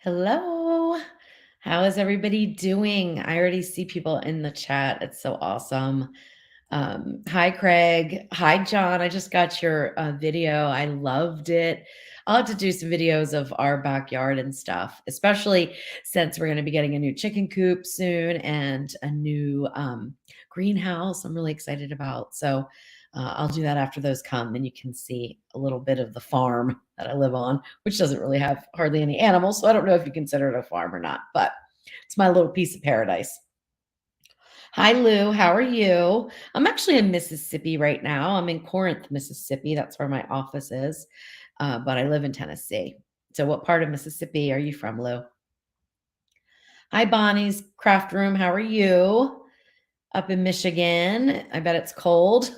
Hello. How is everybody doing? I already see people in the chat. It's so awesome. Hi, Craig. Hi, John. I just got your video. I loved it. I'll have to do some videos of our backyard and stuff, especially since we're going to be getting a new chicken coop soon and a new greenhouse I'm really excited about. So I'll do that after those come and you can see a little bit of the farm that I live on, which doesn't really have hardly any animals. So I don't know if you consider it a farm or not, but it's my little piece of paradise. Hi, Lou. How are you? I'm actually in Mississippi right now. I'm in Corinth, Mississippi. That's where my office is, but I live in Tennessee. So what part of Mississippi are you from, Lou? Hi, Bonnie's Craft Room. How are you? Up in Michigan. I bet it's cold.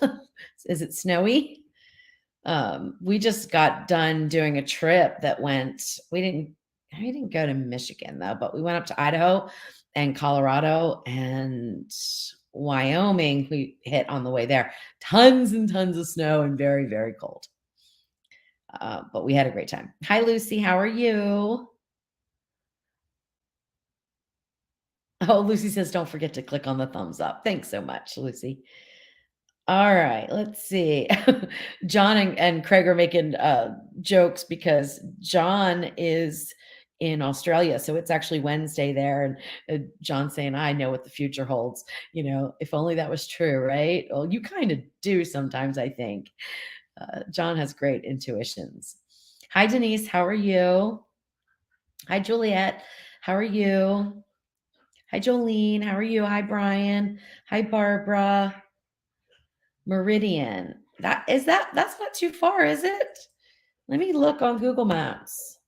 Is it snowy? We just got done doing a trip that we didn't go to Michigan though, but we went up to Idaho and Colorado and Wyoming. We hit on the way there. Tons and tons of snow and very, very cold. But we had a great time. Hi, Lucy. How are you? Oh, Lucy says, don't forget to click on the thumbs up. Thanks so much, Lucy. All right, let's see. John and Craig are making jokes because John is in Australia, so it's actually Wednesday there, and John's saying, "I know what the future holds." If only that was true, right? Well, you kind of do sometimes, I think. John has great intuitions. Hi, Denise. How are you? Hi, Juliet. How are you? Hi, Jolene. How are you? Hi, Brian. Hi, Barbara. Meridian. That's not too far, is it? Let me look on Google Maps.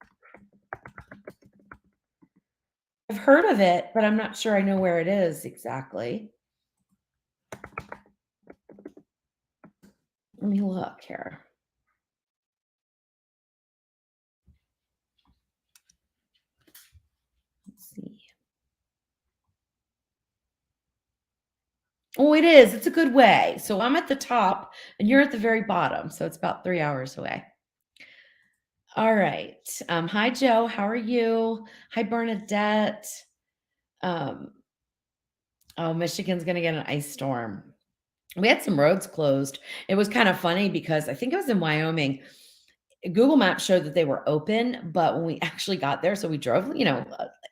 I've heard of it, but I'm not sure I know where it is exactly. Let me look here. Let's see. Oh, it is. It's a good way. So I'm at the top and you're at the very bottom. So it's about 3 hours away. All right. Hi, Joe. How are you? Hi, Bernadette. Um, oh, Michigan's going to get an ice storm. We had some roads closed. It was kind of funny because I think it was in Wyoming. Google Maps showed that they were open, but when we actually got there, so we drove,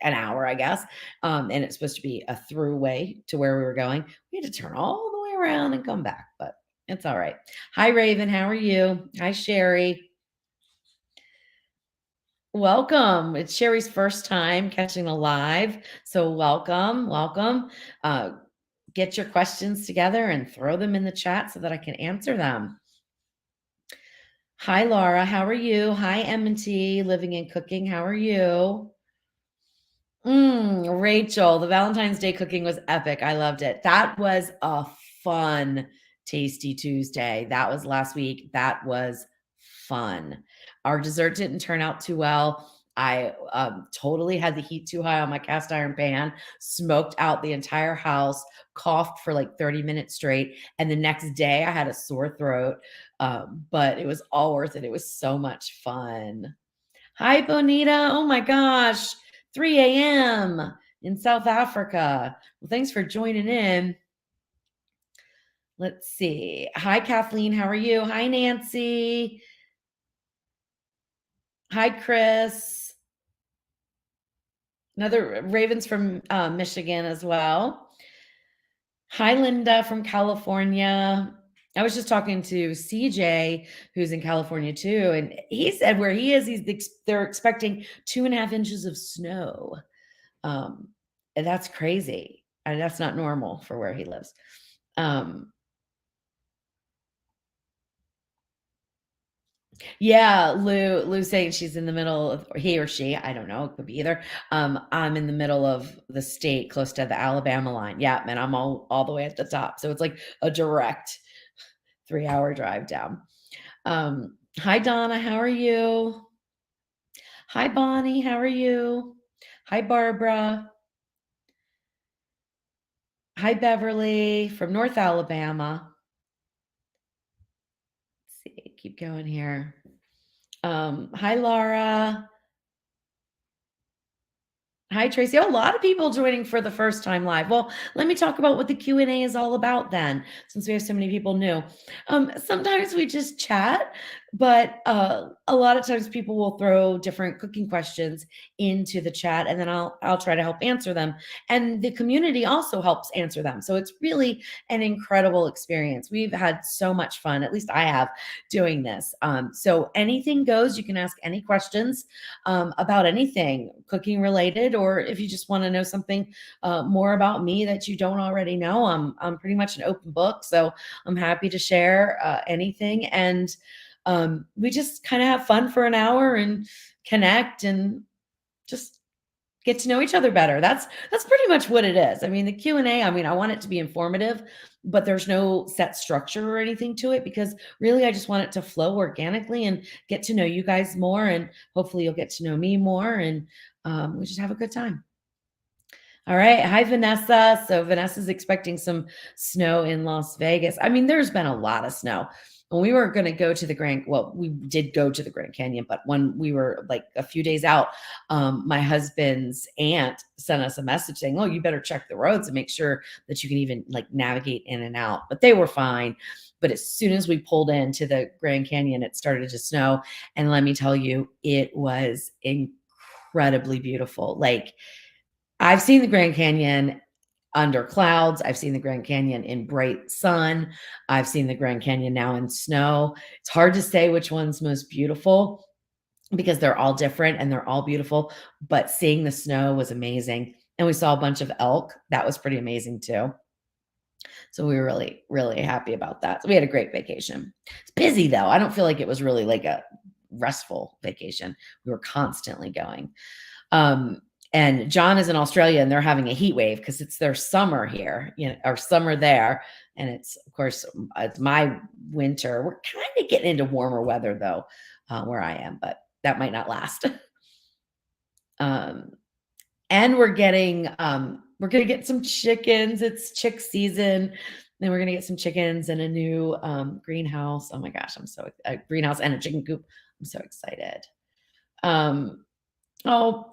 an hour, I guess, and it's supposed to be a throughway to where we were going. We had to turn all the way around and come back, but it's all right. Hi, Raven. How are you? Hi, Sherry. Welcome. It's Sherry's first time catching a live, so welcome, welcome. Get your questions together and throw them in the chat so that I can answer them. Hi, Laura. How are you? Hi, M&T, Living and Cooking. How are you? Rachel, the Valentine's Day cooking was epic. I loved it. That was a fun, tasty Tuesday. That was last week. That was fun. Our dessert didn't turn out too well. I totally had the heat too high on my cast iron pan, smoked out the entire house, coughed for like 30 minutes straight. And the next day I had a sore throat. But it was all worth it. It was so much fun. Hi, Bonita. Oh my gosh. 3 a.m. in South Africa. Well, thanks for joining in. Let's see. Hi, Kathleen. How are you? Hi, Nancy. Hi, Chris. Another Ravens from Michigan as well. Hi, Linda from California. I was just talking to CJ, who's in California too, and he said where he is, they're expecting 2.5 inches of snow. And that's crazy. And that's not normal for where he lives. Yeah, Lou saying she's in the middle of, or he or she, I don't know, it could be either. I'm in the middle of the state close to the Alabama line. Yeah, and I'm all the way at the top. So it's like a direct 3 hour drive down. Hi Donna, how are you? Hi Bonnie, how are you? Hi Barbara. Hi Beverly from North Alabama. Let's see, keep going here. Hi Laura. Hi, Tracy. Oh, a lot of people joining for the first time live. Well, let me talk about what the Q&A is all about then, since we have so many people new. Sometimes we just chat, but a lot of times people will throw different cooking questions into the chat, and then I'll try to help answer them. And the community also helps answer them. So it's really an incredible experience. We've had so much fun. At least I have doing this. So anything goes. You can ask any questions about anything cooking related, or if you just want to know something more about me that you don't already know, I'm pretty much an open book. So I'm happy to share anything. And we just kind of have fun for an hour and connect and just get to know each other better. That's pretty much what it is. I mean, the Q&A, I mean, I want it to be informative, but there's no set structure or anything to it because really I just want it to flow organically and get to know you guys more, and hopefully you'll get to know me more, and we just have a good time. All right. Hi, Vanessa. So Vanessa's expecting some snow in Las Vegas. I mean, there's been a lot of snow. When we were going to go to the well, we did go to the Grand Canyon, but when we were like a few days out, my husband's aunt sent us a message saying, "Oh, you better check the roads and make sure that you can even like navigate in and out." But they were fine. But as soon as we pulled into the Grand Canyon, it started to snow. And let me tell you, it was incredibly beautiful. Like, I've seen the Grand Canyon under clouds. I've seen the Grand Canyon in bright sun. I've seen the Grand Canyon now in snow. It's hard to say which one's most beautiful because they're all different and they're all beautiful. But seeing the snow was amazing. And we saw a bunch of elk. That was pretty amazing too. So we were really, really happy about that. So we had a great vacation. It's busy though. I don't feel like it was really like a restful vacation. We were constantly going. Um, and John is in Australia and they're having a heat wave because it's their summer here, you know, or summer there. And it's, of course, it's my winter. We're kind of getting into warmer weather though, where I am, but that might not last. um, and we're gonna get some chickens. It's chick season. Then we're gonna get some chickens and a new greenhouse. Oh my gosh, I'm so a greenhouse and a chicken coop. I'm so excited. Um, oh,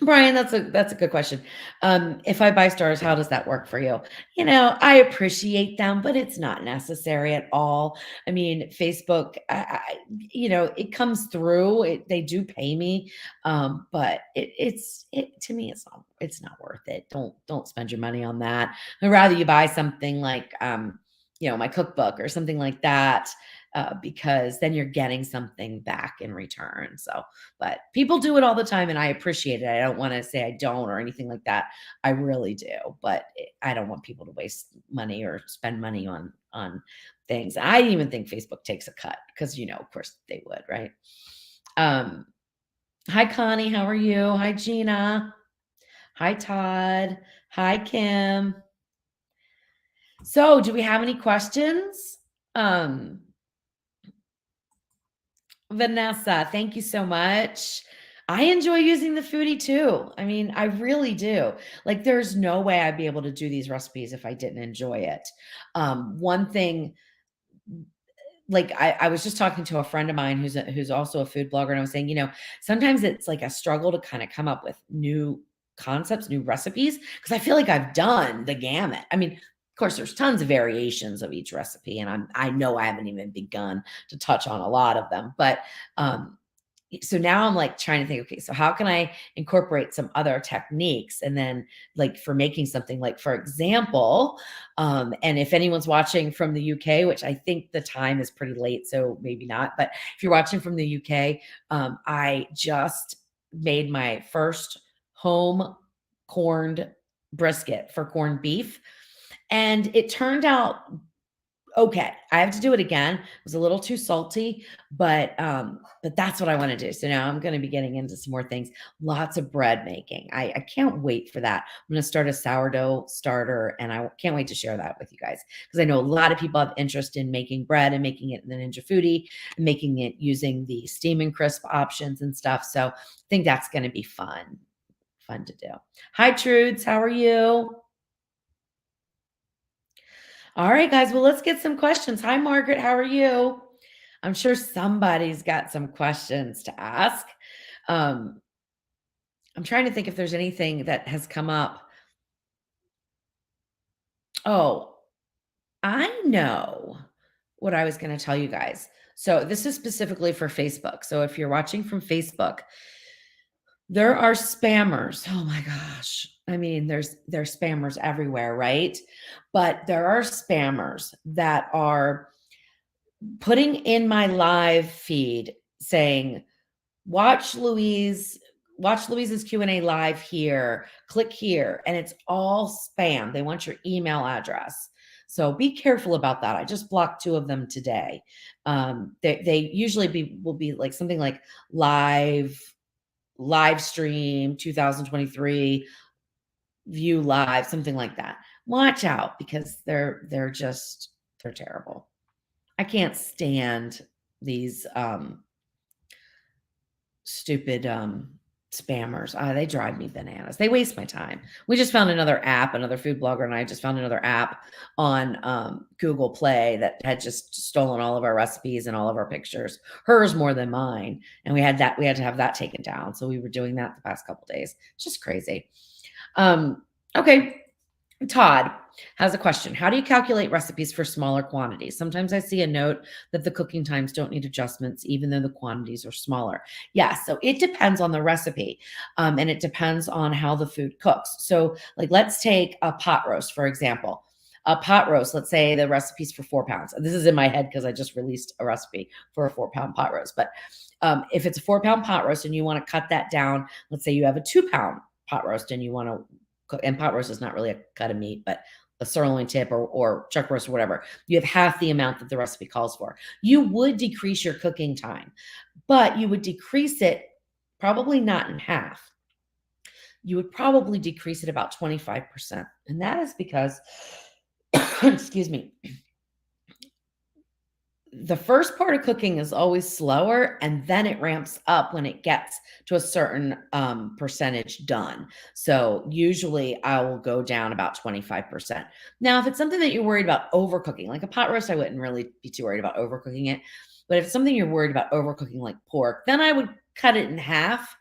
Brian, that's a good question. If I buy stars, how does that work for you? You know, I appreciate them, but it's not necessary at all. I mean, Facebook, you know, it comes through. They do pay me, but it to me, it's not worth it. Don't spend your money on that. I'd rather you buy something like, you know, my cookbook or something like that, because then you're getting something back in return. So but people do it all the time and I appreciate it. I don't want to say I don't or anything like that. I really do, but I don't want people to waste money or spend money on things. I even think Facebook takes a cut because you know, of course they would, right? Um, hi Connie, how are you? Hi Gina. Hi Todd. Hi Kim. So, do we have any questions? Um, Vanessa, thank you so much. I enjoy using the foodie too. I mean, I really do. Like, there's no way I'd be able to do these recipes if I didn't enjoy it. One thing, like I was just talking to a friend of mine who's also a food blogger, and I was saying, you know, sometimes it's like a struggle to kind of come up with new concepts, new recipes, because I feel like I've done the gamut. I mean, of course, there's tons of variations of each recipe, and I know I haven't even begun to touch on a lot of them, but um, so now I'm like trying to think, okay, so how can I incorporate some other techniques? And then like for making something like, for example, and if anyone's watching from the UK, which I think the time is pretty late, so maybe not, but if you're watching from the UK, I just made my first home corned brisket for corned beef. And it turned out okay. I have to do it again. It was a little too salty, but that's what I want to do. So now I'm going to be getting into some more things. Lots of bread making. I can't wait for that. I'm going to start a sourdough starter, and I can't wait to share that with you guys because I know a lot of people have interest in making bread and making it in the Ninja Foodie and making it using the steam and crisp options and stuff. So I think that's going to be fun to do. Hi, Trudes. How are you? All right, guys. Well, let's get some questions. Hi, Margaret. How are you? I'm sure somebody's got some questions to ask. Um, I'm trying to think if there's anything that has come up. Oh, I know what I was gonna tell you guys. So this is specifically for Facebook. So if you're watching from Facebook, there are spammers. Oh my gosh. I mean, there's spammers everywhere, right? But there are spammers that are putting in my live feed saying, watch Louise's Q&A live here, click here, and it's all spam. They want your email address. So be careful about that. I just blocked 2 of them today. They usually will be like something like live stream 2023 view live, something like that. Watch out because they're terrible. I can't stand these stupid spammers. They drive me bananas. They waste my time. We just found another app, another food blogger and I just found another app on Google Play that had just stolen all of our recipes and all of our pictures, hers more than mine. And we had to have that taken down. So we were doing that the past couple days. It's just crazy. Okay. Todd has a question. How do you calculate recipes for smaller quantities? Sometimes I see a note that the cooking times don't need adjustments, even though the quantities are smaller. Yeah, so it depends on the recipe, and it depends on how the food cooks. So, like, let's take a pot roast, for example. A pot roast, let's say the recipe's for 4 pounds. This is in my head because I just released a recipe for a 4-pound pot roast. But if it's a 4-pound pot roast and you want to cut that down, let's say you have a 2-pound pot roast and you want to cook, and pot roast is not really a cut of meat, but a sirloin tip or chuck roast or whatever, you have half the amount that the recipe calls for. You would decrease your cooking time, but you would decrease it probably not in half. You would probably decrease it about 25%. And that is because, excuse me, the first part of cooking is always slower and then it ramps up when it gets to a certain percentage done. So usually I will go down about 25%. Now, if it's something that you're worried about overcooking, like a pot roast, I wouldn't really be too worried about overcooking it. But if it's something you're worried about overcooking, like pork, then I would cut it in half,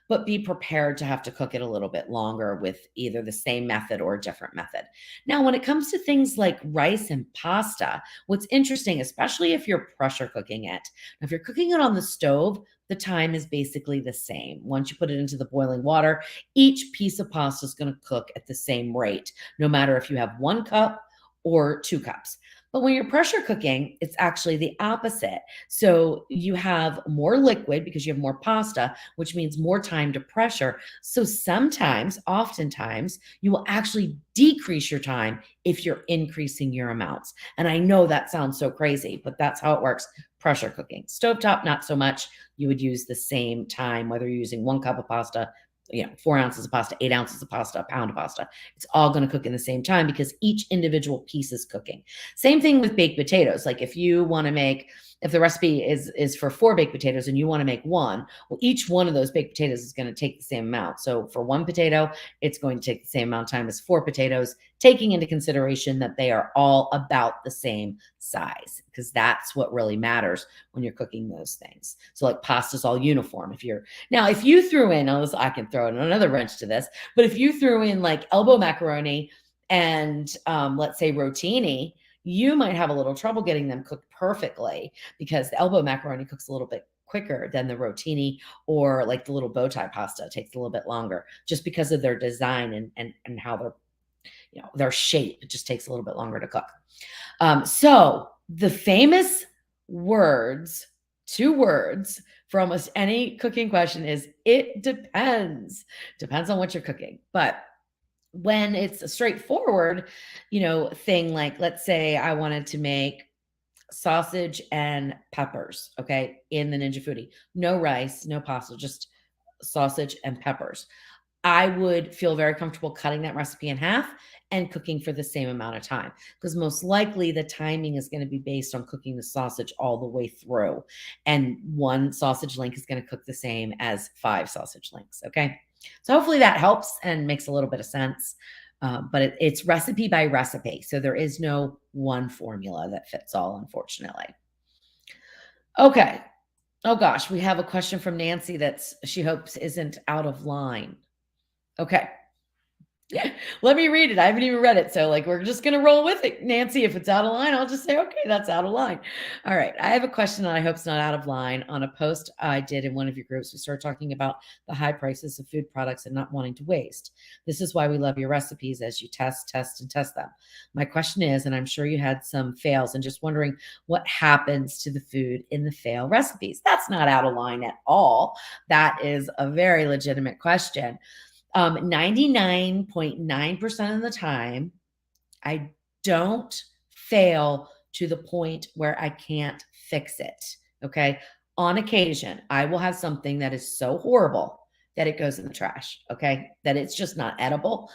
but be prepared to have to cook it a little bit longer with either the same method or a different method. Now, when it comes to things like rice and pasta, what's interesting, especially if you're pressure cooking it, if you're cooking it on the stove, the time is basically the same. Once you put it into the boiling water, each piece of pasta is going to cook at the same rate, no matter if you have 1 cup or 2 cups. But when you're pressure cooking, it's actually the opposite. So you have more liquid because you have more pasta, which means more time to pressure. So sometimes, oftentimes, you will actually decrease your time if you're increasing your amounts. And I know that sounds so crazy, but that's how it works. Pressure cooking. Stovetop, not so much. You would use the same time, whether you're using 1 cup of pasta, 4 ounces of pasta, 8 ounces of pasta, a pound of pasta. It's all going to cook in the same time because each individual piece is cooking. Same thing with baked potatoes. Like if you want to make, if the recipe is for 4 baked potatoes and you want to make 1, well, each one of those baked potatoes is going to take the same amount. So for 1 potato, it's going to take the same amount of time as 4 potatoes, taking into consideration that they are all about the same size, because that's what really matters when you're cooking those things. So like pasta's all uniform. If you threw in, I can throw in another wrench to this, but if you threw in like elbow macaroni and let's say rotini, you might have a little trouble getting them cooked perfectly because the elbow macaroni cooks a little bit quicker than the rotini, or like the little bow tie pasta takes a little bit longer just because of their design and how their shape. It just takes a little bit longer to cook. So the famous words, 2 words for almost any cooking question is it depends. Depends on what you're cooking. But when it's a straightforward, thing, like let's say I wanted to make sausage and peppers, okay, in the Ninja Foodie. No rice, no pasta, just sausage and peppers. I would feel very comfortable cutting that recipe in half and cooking for the same amount of time, because most likely the timing is going to be based on cooking the sausage all the way through. And 1 sausage link is going to cook the same as 5 sausage links. Okay. So hopefully that helps and makes a little bit of sense. But it's recipe by recipe. So there is no one formula that fits all, unfortunately. Okay. Oh gosh, we have a question from Nancy she hopes isn't out of line. Okay. Let me read it. I haven't even read it. So, like, we're just going to roll with it. Nancy, if it's out of line, I'll just say, okay, that's out of line. All right. I have a question that I hope is not out of line. On a post I did in one of your groups, we started talking about the high prices of food products and not wanting to waste. This is why we love your recipes as you test, test, and test them. My question is, and I'm sure you had some fails, and just wondering what happens to the food in the fail recipes. That's not out of line at all. That is a very legitimate question. 99.9% of the time, I don't fail to the point where I can't fix it. Okay. On occasion, I will have something that is so horrible that it goes in the trash. Okay. That it's just not edible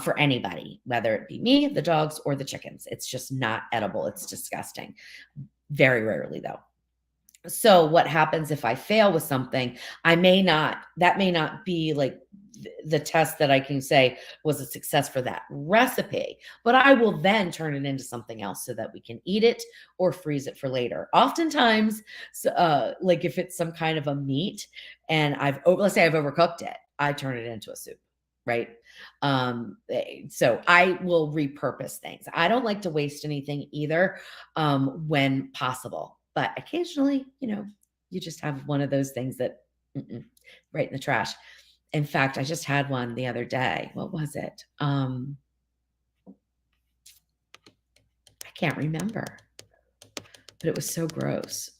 for anybody, whether it be me, the dogs, or the chickens. It's just not edible. It's disgusting. Very rarely, though. So what happens if I fail with something? That may not be like the test that I can say was a success for that recipe, but I will then turn it into something else so that we can eat it or freeze it for later. Oftentimes, like if it's some kind of a meat and let's say I've overcooked it, I turn it into a soup, right? So I will repurpose things. I don't like to waste anything either, when possible, but occasionally, you just have one of those things that right in the trash. In fact, I just had one the other day. What was it? I can't remember, but it was so gross.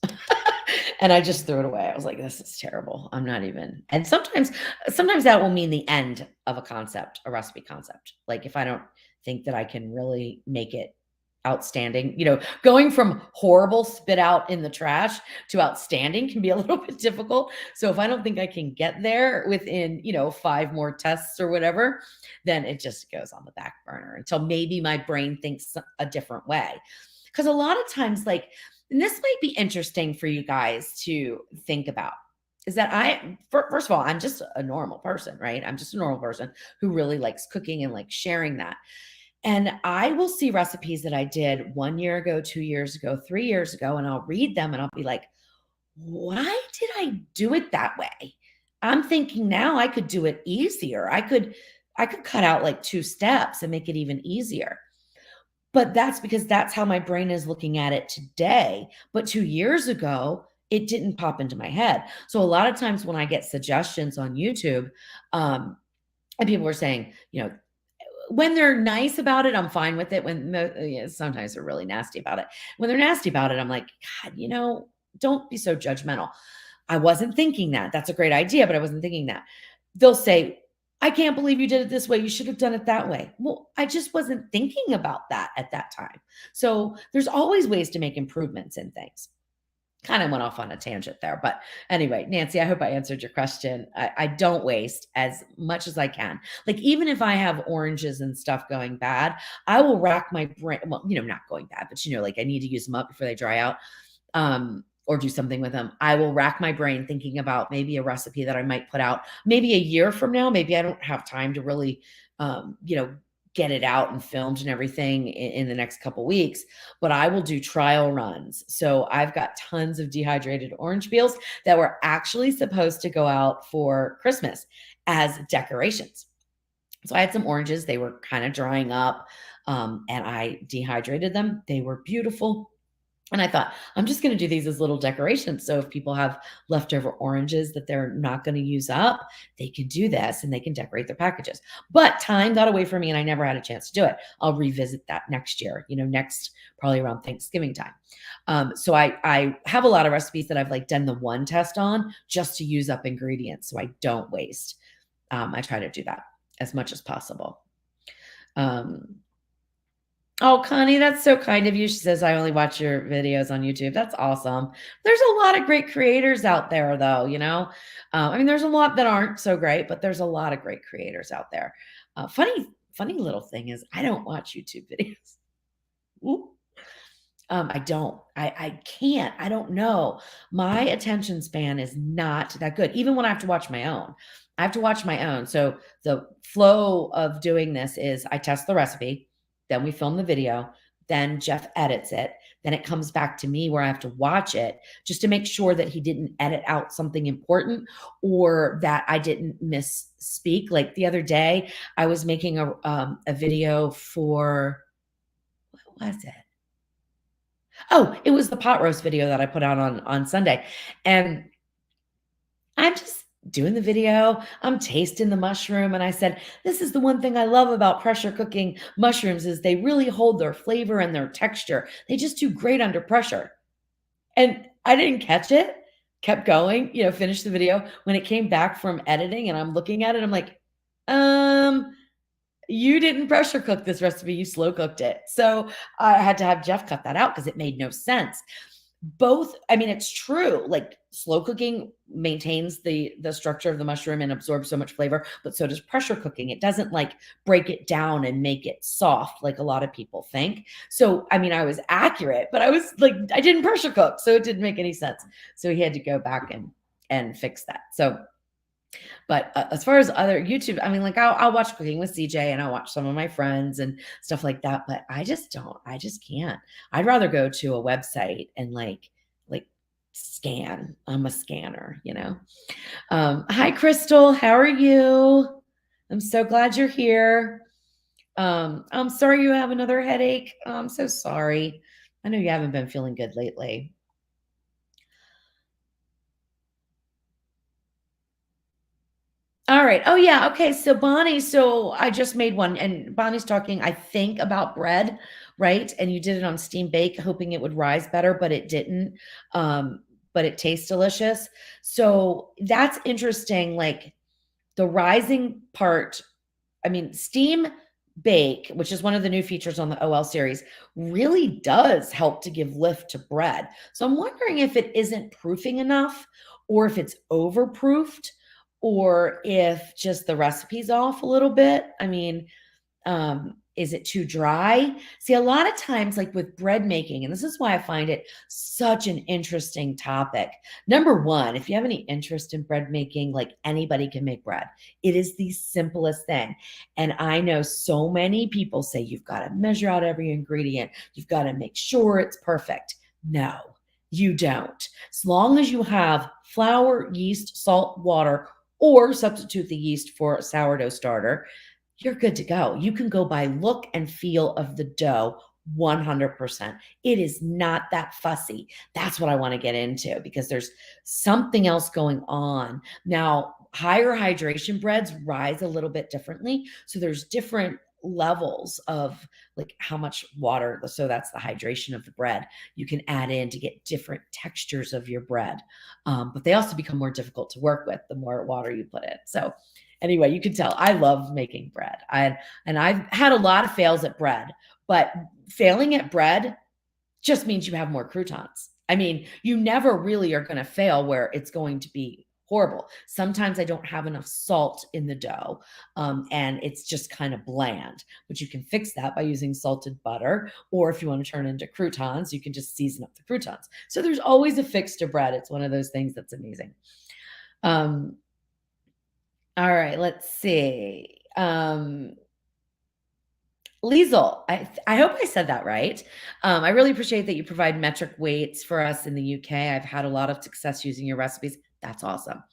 And I just threw it away. I was like, this is terrible. I'm not even. And sometimes that will mean the end of a concept, a recipe concept. Like if I don't think that I can really make it outstanding, going from horrible spit out in the trash to outstanding can be a little bit difficult. So if I don't think I can get there within, 5 more tests or whatever, then it just goes on the back burner until maybe my brain thinks a different way. Because a lot of times, like, and this might be interesting for you guys to think about, is that first of all, I'm just a normal person, right? I'm just a normal person who really likes cooking and like sharing that. And I will see recipes that I did 1 year ago, 2 years ago, 3 years ago, and I'll read them and I'll be like, why did I do it that way? I'm thinking now I could do it easier. I could cut out like 2 steps and make it even easier. But that's because that's how my brain is looking at it today. But 2 years ago, it didn't pop into my head. So a lot of times when I get suggestions on YouTube, and people are saying, when they're nice about it, I'm fine with it. Sometimes they're really nasty about it. When they're nasty about it, I'm like, God, don't be so judgmental. I wasn't thinking that. That's a great idea, but I wasn't thinking that. They'll say, I can't believe you did it this way. You should have done it that way. Well, I just wasn't thinking about that at that time. So there's always ways to make improvements in things. Kind of went off on a tangent there. But anyway, Nancy, I hope I answered your question. I don't waste as much as I can. Like, even if I have oranges and stuff going bad, I will rack my brain. Well, not going bad, but like I need to use them up before they dry out. Or do something with them. I will rack my brain thinking about maybe a recipe that I might put out maybe a year from now. Maybe I don't have time to really, get it out and filmed and everything in the next couple weeks, but I will do trial runs. So I've got tons of dehydrated orange peels that were actually supposed to go out for Christmas as decorations. So I had some oranges. They were kind of drying up, and I dehydrated them. They were beautiful. And I thought, I'm just going to do these as little decorations. So if people have leftover oranges that they're not going to use up, they can do this and they can decorate their packages. But time got away from me and I never had a chance to do it. I'll revisit that next year, next probably around Thanksgiving time. So I have a lot of recipes that I've like done the one test on just to use up ingredients so I don't waste. I try to do that as much as possible. Oh, Connie, that's so kind of you. She says, I only watch your videos on YouTube. That's awesome. There's a lot of great creators out there, though, there's a lot that aren't so great, but there's a lot of great creators out there. Funny little thing is I don't watch YouTube videos. Ooh. I don't. I can't. I don't know. My attention span is not that good. Even when I have to watch my own. I have to watch my own. So the flow of doing this is I test the recipe, then we film the video, then Jeff edits it, then it comes back to me where I have to watch it just to make sure that he didn't edit out something important or that I didn't misspeak. Like the other day, I was making a video for, what was it? Oh, it was the pot roast video that I put out on Sunday. And I'm just doing the video. I'm tasting the mushroom. And I said, this is the one thing I love about pressure cooking mushrooms is they really hold their flavor and their texture. They just do great under pressure. And I didn't catch it, kept going, finished the video. When it came back from editing and I'm looking at it, I'm like, um, you didn't pressure cook this recipe, you slow cooked it. So I had to have Jeff cut that out because it made no sense. Both, I mean, it's true. Like slow cooking maintains the structure of the mushroom and absorbs so much flavor, but so does pressure cooking. It doesn't like break it down and make it soft like a lot of people think. So, I mean, I was accurate, but I was like, I didn't pressure cook, so it didn't make any sense. So he had to go back and fix that. So but as far as other YouTube, I mean, like I'll watch Cooking with CJ and I'll watch some of my friends and stuff like that. But I just don't. I just can't. I'd rather go to a website and like scan. I'm a scanner. Hi, Crystal. How are you? I'm so glad you're here. I'm sorry you have another headache. I'm so sorry. I know you haven't been feeling good lately. All right. Oh, yeah. Okay. So Bonnie, so I just made one, and Bonnie's talking, I think, about bread, right? And you did it on steam bake, hoping it would rise better, but it didn't. But it tastes delicious. So that's interesting. Like the rising part, I mean, steam bake, which is one of the new features on the OL series, really does help to give lift to bread. So I'm wondering if it isn't proofing enough or if it's overproofed or if just the recipe's off a little bit. I mean, is it too dry? See, a lot of times, like with bread making, and this is why I find it such an interesting topic. Number one, if you have any interest in bread making, like anybody can make bread. It is the simplest thing. And I know so many people say you've got to measure out every ingredient, you've got to make sure it's perfect. No, you don't. As long as you have flour, yeast, salt, water, or substitute the yeast for a sourdough starter, you're good to go. You can go by look and feel of the dough 100%. It is not that fussy. That's what I want to get into because there's something else going on. Now, higher hydration breads rise a little bit differently. So there's different levels of like how much water, so that's the hydration of the bread, you can add in to get different textures of your bread. But they also become more difficult to work with the more water you put in. So anyway, you can tell I love making bread. I've had a lot of fails at bread, but failing at bread just means you have more croutons. I mean, you never really are going to fail where it's going to be horrible. Sometimes I don't have enough salt in the dough, and it's just kind of bland. But you can fix that by using salted butter, or if you want to turn it into croutons, you can just season up the croutons. So there's always a fix to bread. It's one of those things that's amazing. All right, let's see. Liesel, I hope I said that right. I really appreciate that you provide metric weights for us in the UK. I've had a lot of success using your recipes. That's awesome.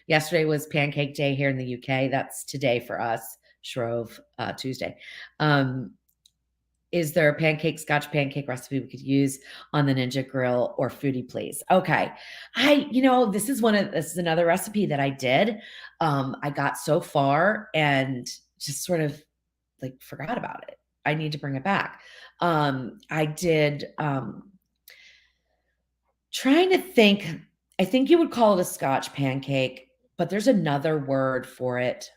Yesterday was Pancake Day here in the UK. That's today for us, Shrove Tuesday. Is there a Scotch pancake recipe we could use on the Ninja Grill or Foodie Please? Okay. This is another recipe that I did. I got so far and just sort of like forgot about it. I need to bring it back. I did, trying to think, I think you would call it a Scotch pancake, but there's another word for it.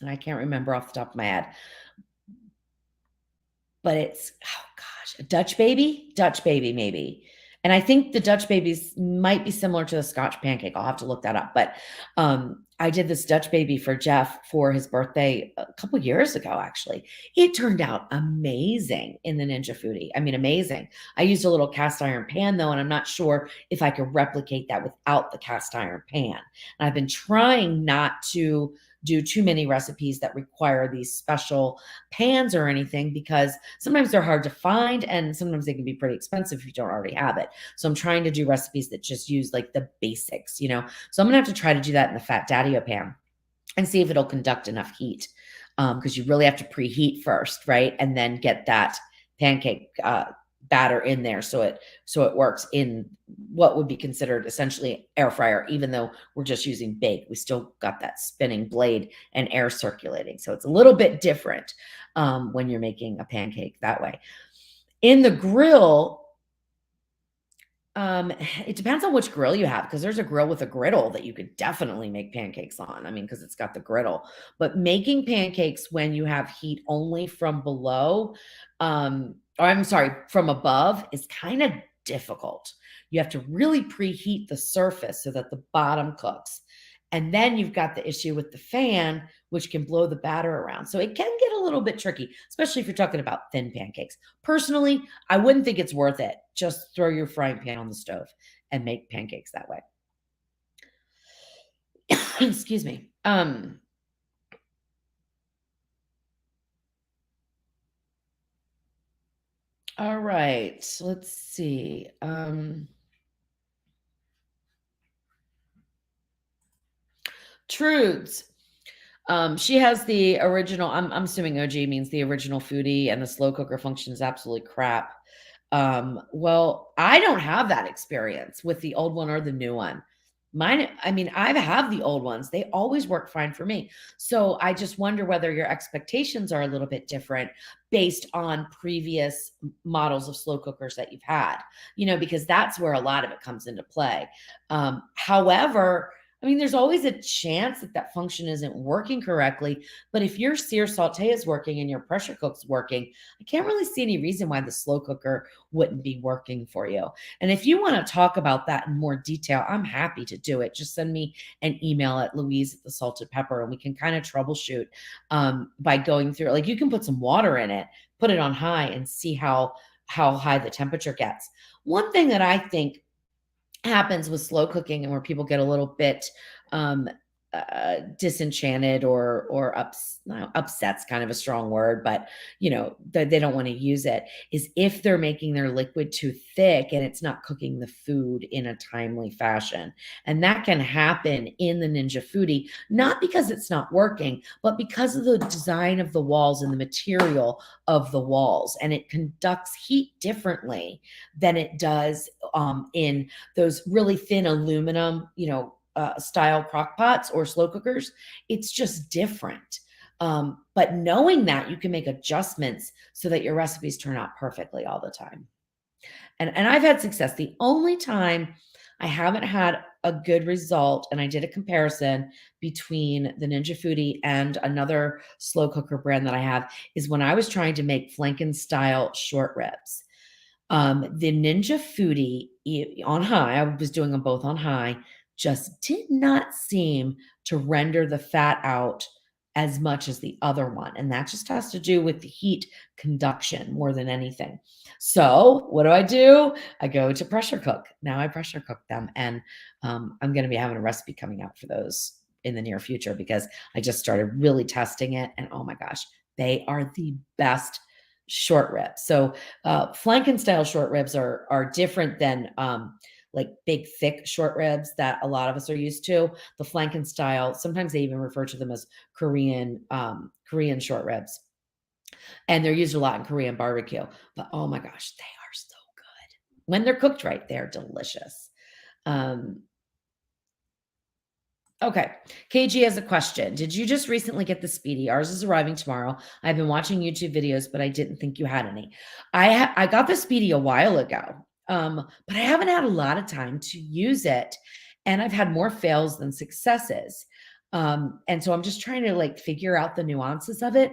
And I can't remember off the top of my head. But it's, oh gosh, a Dutch baby maybe. And I think the Dutch babies might be similar to the Scotch pancake. I'll have to look that up. But I did this Dutch baby for Jeff for his birthday a couple years ago, actually. It turned out amazing in the Ninja Foodie. I mean, amazing. I used a little cast iron pan though, and I'm not sure if I could replicate that without the cast iron pan. And I've been trying not to do too many recipes that require these special pans or anything, because sometimes they're hard to find and sometimes they can be pretty expensive if you don't already have it. So I'm trying to do recipes that just use like the basics, you know. So I'm gonna have to try to do that in the Fat Daddy-O pan and see if it'll conduct enough heat, because you really have to preheat first, right? And then get that pancake batter in there so it works in what would be considered essentially air fryer, even though we're just using bake. We still got that spinning blade and air circulating. So it's a little bit different when you're making a pancake that way. In the grill, it depends on which grill you have, because there's a grill with a griddle that you could definitely make pancakes on. I mean, because it's got the griddle. But making pancakes when you have heat only from below, or I'm sorry, from above, is kind of difficult. You have to really preheat the surface so that the bottom cooks. And then you've got the issue with the fan, which can blow the batter around. So it can get a little bit tricky, especially if you're talking about thin pancakes. Personally, I wouldn't think it's worth it. Just throw your frying pan on the stove and make pancakes that way. Excuse me. All right. Let's see. Trudes. She has the original. I'm assuming OG means the original foodie, and the slow cooker function is absolutely crap. Well, I don't have that experience with the old one or the new one. Mine, I mean, I have the old ones. They always work fine for me. So I just wonder whether your expectations are a little bit different based on previous models of slow cookers that you've had, you know, because that's where a lot of it comes into play. However, I mean, there's always a chance that that function isn't working correctly. But if your sear saute is working and your pressure cook's working, I can't really see any reason why the slow cooker wouldn't be working for you. And if you want to talk about that in more detail, I'm happy to do it. Just send me an email at Louise at the Salted Pepper, and we can kind of troubleshoot by going through. Like, you can put some water in it, put it on high, and see how high the temperature gets. One thing that I think happens with slow cooking and where people get a little bit um disenchanted or upset's kind of a strong word, but you know, they don't want to use it, is if they're making their liquid too thick and it's not cooking the food in a timely fashion. And that can happen in the Ninja Foodie, not because it's not working, but because of the design of the walls and the material of the walls, and it conducts heat differently than it does in those really thin aluminum, you know, style crock pots or slow cookers. It's just different. But knowing that, you can make adjustments so that your recipes turn out perfectly all the time. And I've had success. The only time I haven't had a good result, and I did a comparison between the Ninja Foodie and another slow cooker brand that I have, is when I was trying to make Flanken style short ribs. The Ninja Foodie on high, I was doing them both on high, just did not seem to render the fat out as much as the other one. And that just has to do with the heat conduction more than anything. So what do? I go to pressure cook. Now I pressure cook them. And I'm going to be having a recipe coming out for those in the near future, because I just started really testing it. And oh my gosh, they are the best short ribs. So flanken style short ribs are different than like big thick short ribs that a lot of us are used to. The flanken style, sometimes they even refer to them as Korean short ribs, and they're used a lot in Korean barbecue. But oh my gosh, they are so good when they're cooked right. They're delicious. Um, Okay. KG has a question. Did you just recently get the Speedi? Ours is arriving tomorrow. I've been watching YouTube videos, but I didn't think you had any. I got the Speedi a while ago, but I haven't had a lot of time to use it, and I've had more fails than successes. And so I'm just trying to like figure out the nuances of it.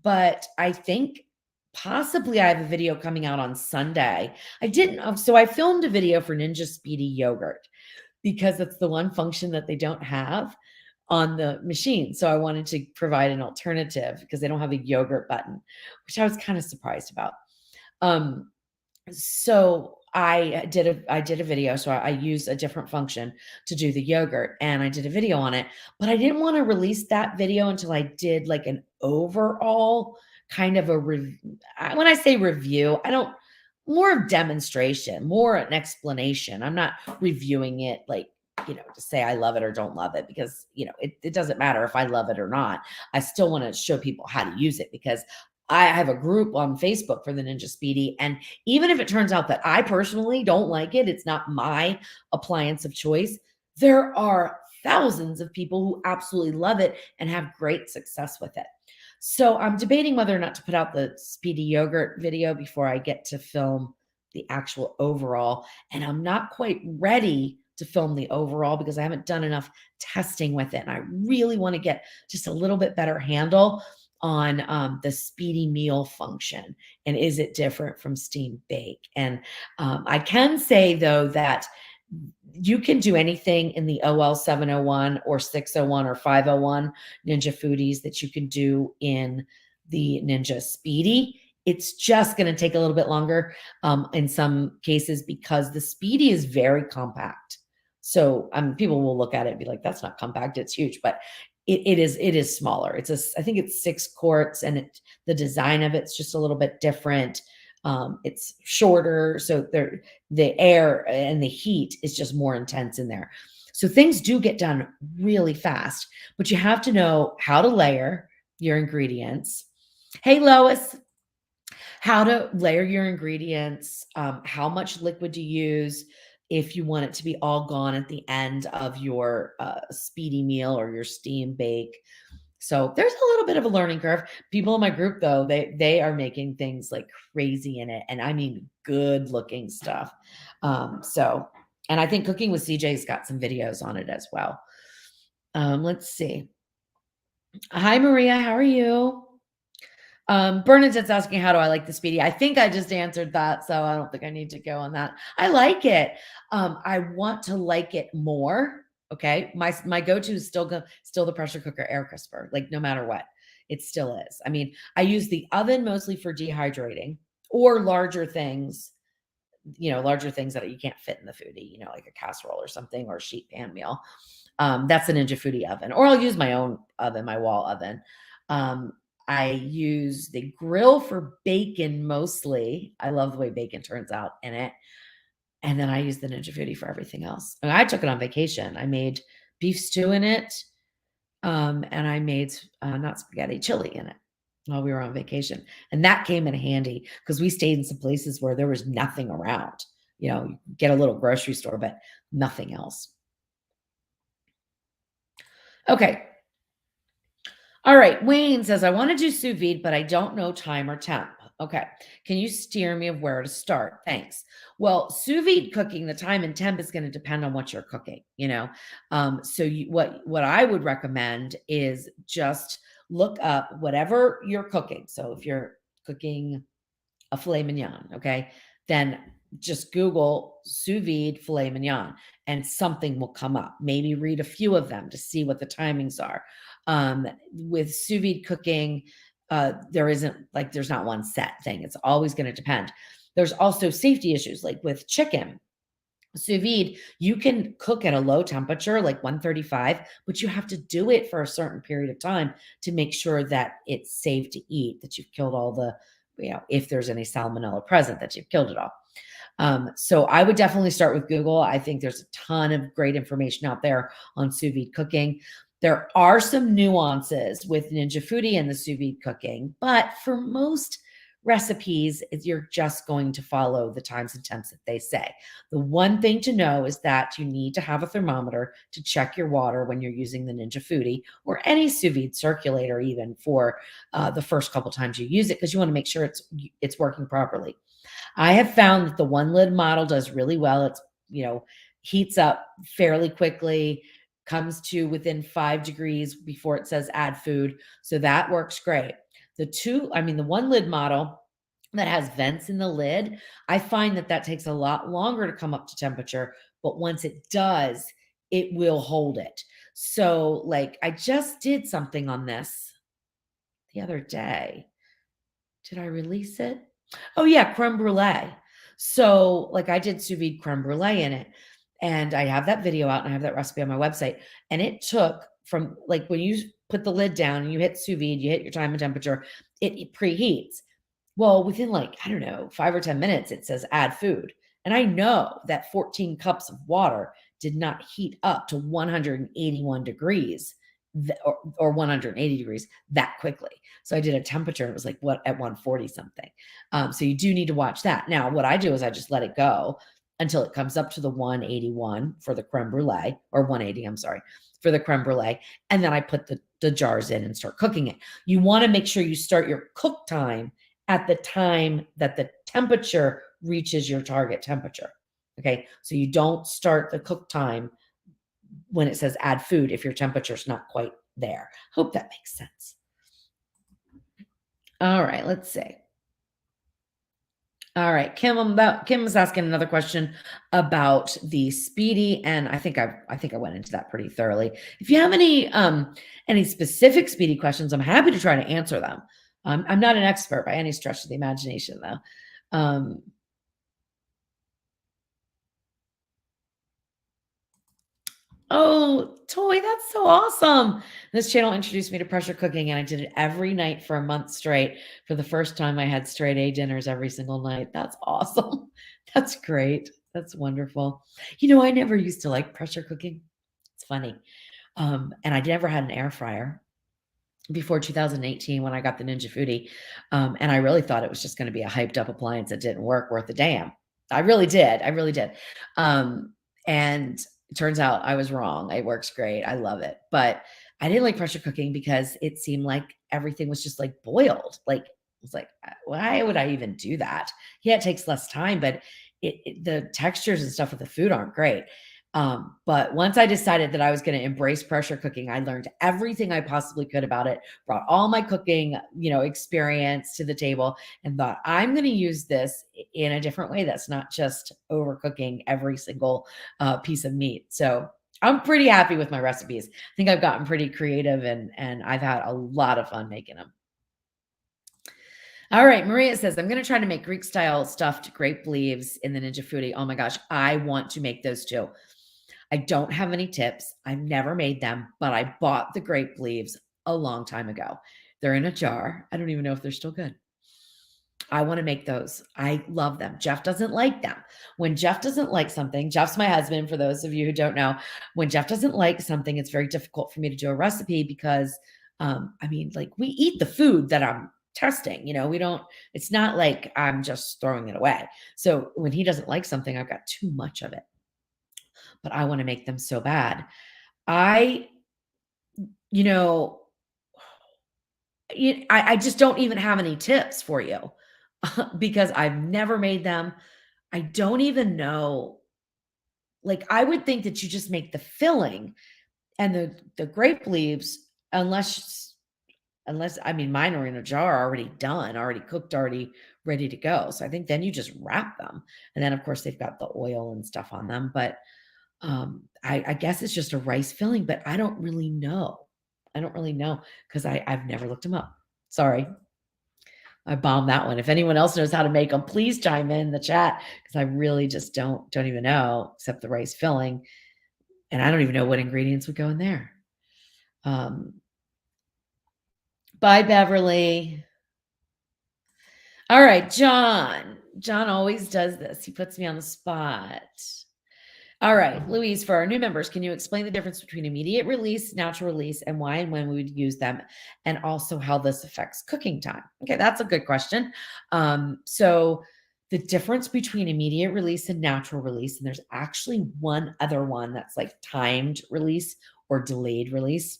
But I think possibly I have a video coming out on Sunday. I didn't. So I filmed a video for Ninja Speedi yogurt, because it's the one function that they don't have on the machine. So I wanted to provide an alternative because they don't have a yogurt button, which I was kind of surprised about. Um, So I did a video, so I used a different function to do the yogurt, and I did a video on it, but I didn't wanna release that video until I did, like, an overall kind of a when I say review, I don't more of demonstration, more an explanation. I'm not reviewing it, like, to say I love it or don't love it because, it doesn't matter if I love it or not. I still wanna show people how to use it because I have a group on Facebook for the Ninja Speedy, and even if it turns out that I personally don't like it, it's not my appliance of choice, there are thousands of people who absolutely love it and have great success with it. So I'm debating whether or not to put out the Speedy yogurt video before I get to film the actual overall. And I'm not quite ready to film the overall because I haven't done enough testing with it. And I really want to get just a little bit better handle on the speedy meal function, and is it different from steam bake? And I can say though that you can do anything in the OL 701 or 601 or 501 Ninja Foodies that you can do in the Ninja Speedy. It's just going to take a little bit longer in some cases because the Speedy is very compact. So people will look at it and be like, "That's not compact; it's huge." But it is smaller. I think it's 6 quarts, and the design of it's just a little bit different. It's shorter, so the air and the heat is just more intense in there. So things do get done really fast, but you have to know how to layer your ingredients. Hey, Lois, how to layer your ingredients, how much liquid to use if you want it to be all gone at the end of your speedy meal or your steam bake. So there's a little bit of a learning curve. People in my group, though, they are making things like crazy in it, and I mean good looking stuff. So, and I think Cooking with CJ's got some videos on it as well. Let's see. Hi, Maria. How are you? Bernadette's asking, how do I like the Speedy? I think I just answered that, so I don't think I need to go on that. I like it. I want to like it more. Okay. My go-to is still the pressure cooker air crisper, like no matter what. It still is. I mean, I use the oven mostly for dehydrating or larger things that you can't fit in the foodie, like a casserole or something or a sheet pan meal. That's the Ninja Foodie oven, or I'll use my own oven, my wall oven. Um, I use the grill for bacon mostly. I love the way bacon turns out in it. And then I use the Ninja Foodie for everything else. I took it on vacation. I made beef stew in it, and I made not spaghetti, chili in it while we were on vacation. And that came in handy because we stayed in some places where there was nothing around. You get a little grocery store, but nothing else. Okay. All right. Wayne says, I want to do sous vide, but I don't know time or temp. Okay. Can you steer me of where to start? Thanks. Well, sous vide cooking, the time and temp is going to depend on what you're cooking. So what I would recommend is just look up whatever you're cooking. So if you're cooking a filet mignon, okay, then just Google sous vide filet mignon and something will come up. Maybe read a few of them to see what the timings are. With sous vide cooking, there's not one set thing. It's always going to depend. There's also safety issues, like with chicken. Sous vide, you can cook at a low temperature, like 135, but you have to do it for a certain period of time to make sure that it's safe to eat, that you've killed all if there's any salmonella present, that you've killed it all. So I would definitely start with Google. I think there's a ton of great information out there on sous vide cooking. There are some nuances with Ninja Foodie and the sous vide cooking, but for most recipes, you're just going to follow the times and temps that they say. The one thing to know is that you need to have a thermometer to check your water when you're using the Ninja Foodie or any sous vide circulator, even for the first couple times you use it, because you want to make sure it's working properly. I have found that the one lid model does really well. Heats up fairly quickly, comes to within 5 degrees before it says add food. So that works great. The one lid model that has vents in the lid, I find that takes a lot longer to come up to temperature, but once it does, it will hold it. So, like, I just did something on this the other day. Did I release it? Oh, yeah, creme brulee. So, like, I did sous vide creme brulee in it, and I have that video out and I have that recipe on my website. And it took from like when you put the lid down and you hit sous vide, you hit your time and temperature, it preheats. Well, within like, I don't know, 5 or 10 minutes, it says add food. And I know that 14 cups of water did not heat up to 181 degrees or 180 degrees that quickly. So I did a temperature, and it was like what at 140 something. So you do need to watch that. Now, what I do is I just let it go until it comes up to the 181 for the creme brulee, or 180, I'm sorry, for the creme brulee. And then I put the jars in and start cooking it. You want to make sure you start your cook time at the time that the temperature reaches your target temperature. Okay. So you don't start the cook time when it says add food if your temperature's not quite there. Hope that makes sense. All right, let's see. All right, Kim was asking another question about the Speedi, and I think I went into that pretty thoroughly. If you have any specific Speedi questions, I'm happy to try to answer them. I'm not an expert by any stretch of the imagination, though. Oh, Toy, that's so awesome. This channel introduced me to pressure cooking, and I did it every night for a month straight. For the first time, I had straight A dinners every single night. That's awesome. That's great. That's wonderful. I never used to like pressure cooking. It's funny. And I never had an air fryer before 2018 when I got the Ninja Foodie. And I really thought it was just going to be a hyped up appliance that didn't work worth a damn. I really did. I really did. And it turns out I was wrong. It works great. I love it. But I didn't like pressure cooking because it seemed like everything was just like boiled. Like, it was like, why would I even do that? Yeah, it takes less time, but the textures and stuff of the food aren't great. But once I decided that I was going to embrace pressure cooking, I learned everything I possibly could about it, brought all my cooking, experience to the table, and thought I'm going to use this in a different way. That's not just overcooking every single piece of meat. So I'm pretty happy with my recipes. I think I've gotten pretty creative, and I've had a lot of fun making them. All right, Maria says, I'm going to try to make Greek style stuffed grape leaves in the Ninja Foodie. Oh my gosh, I want to make those too. I don't have any tips. I've never made them, but I bought the grape leaves a long time ago. They're in a jar. I don't even know if they're still good. I want to make those. I love them. Jeff doesn't like them. When Jeff doesn't like something, Jeff's my husband, for those of you who don't know. When Jeff doesn't like something, it's very difficult for me to do a recipe because, like we eat the food that I'm testing. We don't, it's not like I'm just throwing it away. So when he doesn't like something, I've got too much of it, but I want to make them so bad. I, you know, I just don't even have any tips for you because I've never made them. I don't even know. Like, I would think that you just make the filling and the grape leaves, unless mine are in a jar already done, already cooked, already ready to go. So I think then you just wrap them, and then of course they've got the oil and stuff on them. But I guess it's just a rice filling, but I don't really know. I don't really know because I've never looked them up. Sorry. I bombed that one. If anyone else knows how to make them, please chime in the chat because I really just don't even know except the rice filling, and I don't even know what ingredients would go in there. Bye, Beverly. All right, John. John always does this. He puts me on the spot. All right, Louise, for our new members, can you explain the difference between immediate release, natural release, and why and when we would use them, and also how this affects cooking time? Okay, that's a good question. So the difference between immediate release and natural release, and there's actually one other one that's like timed release or delayed release.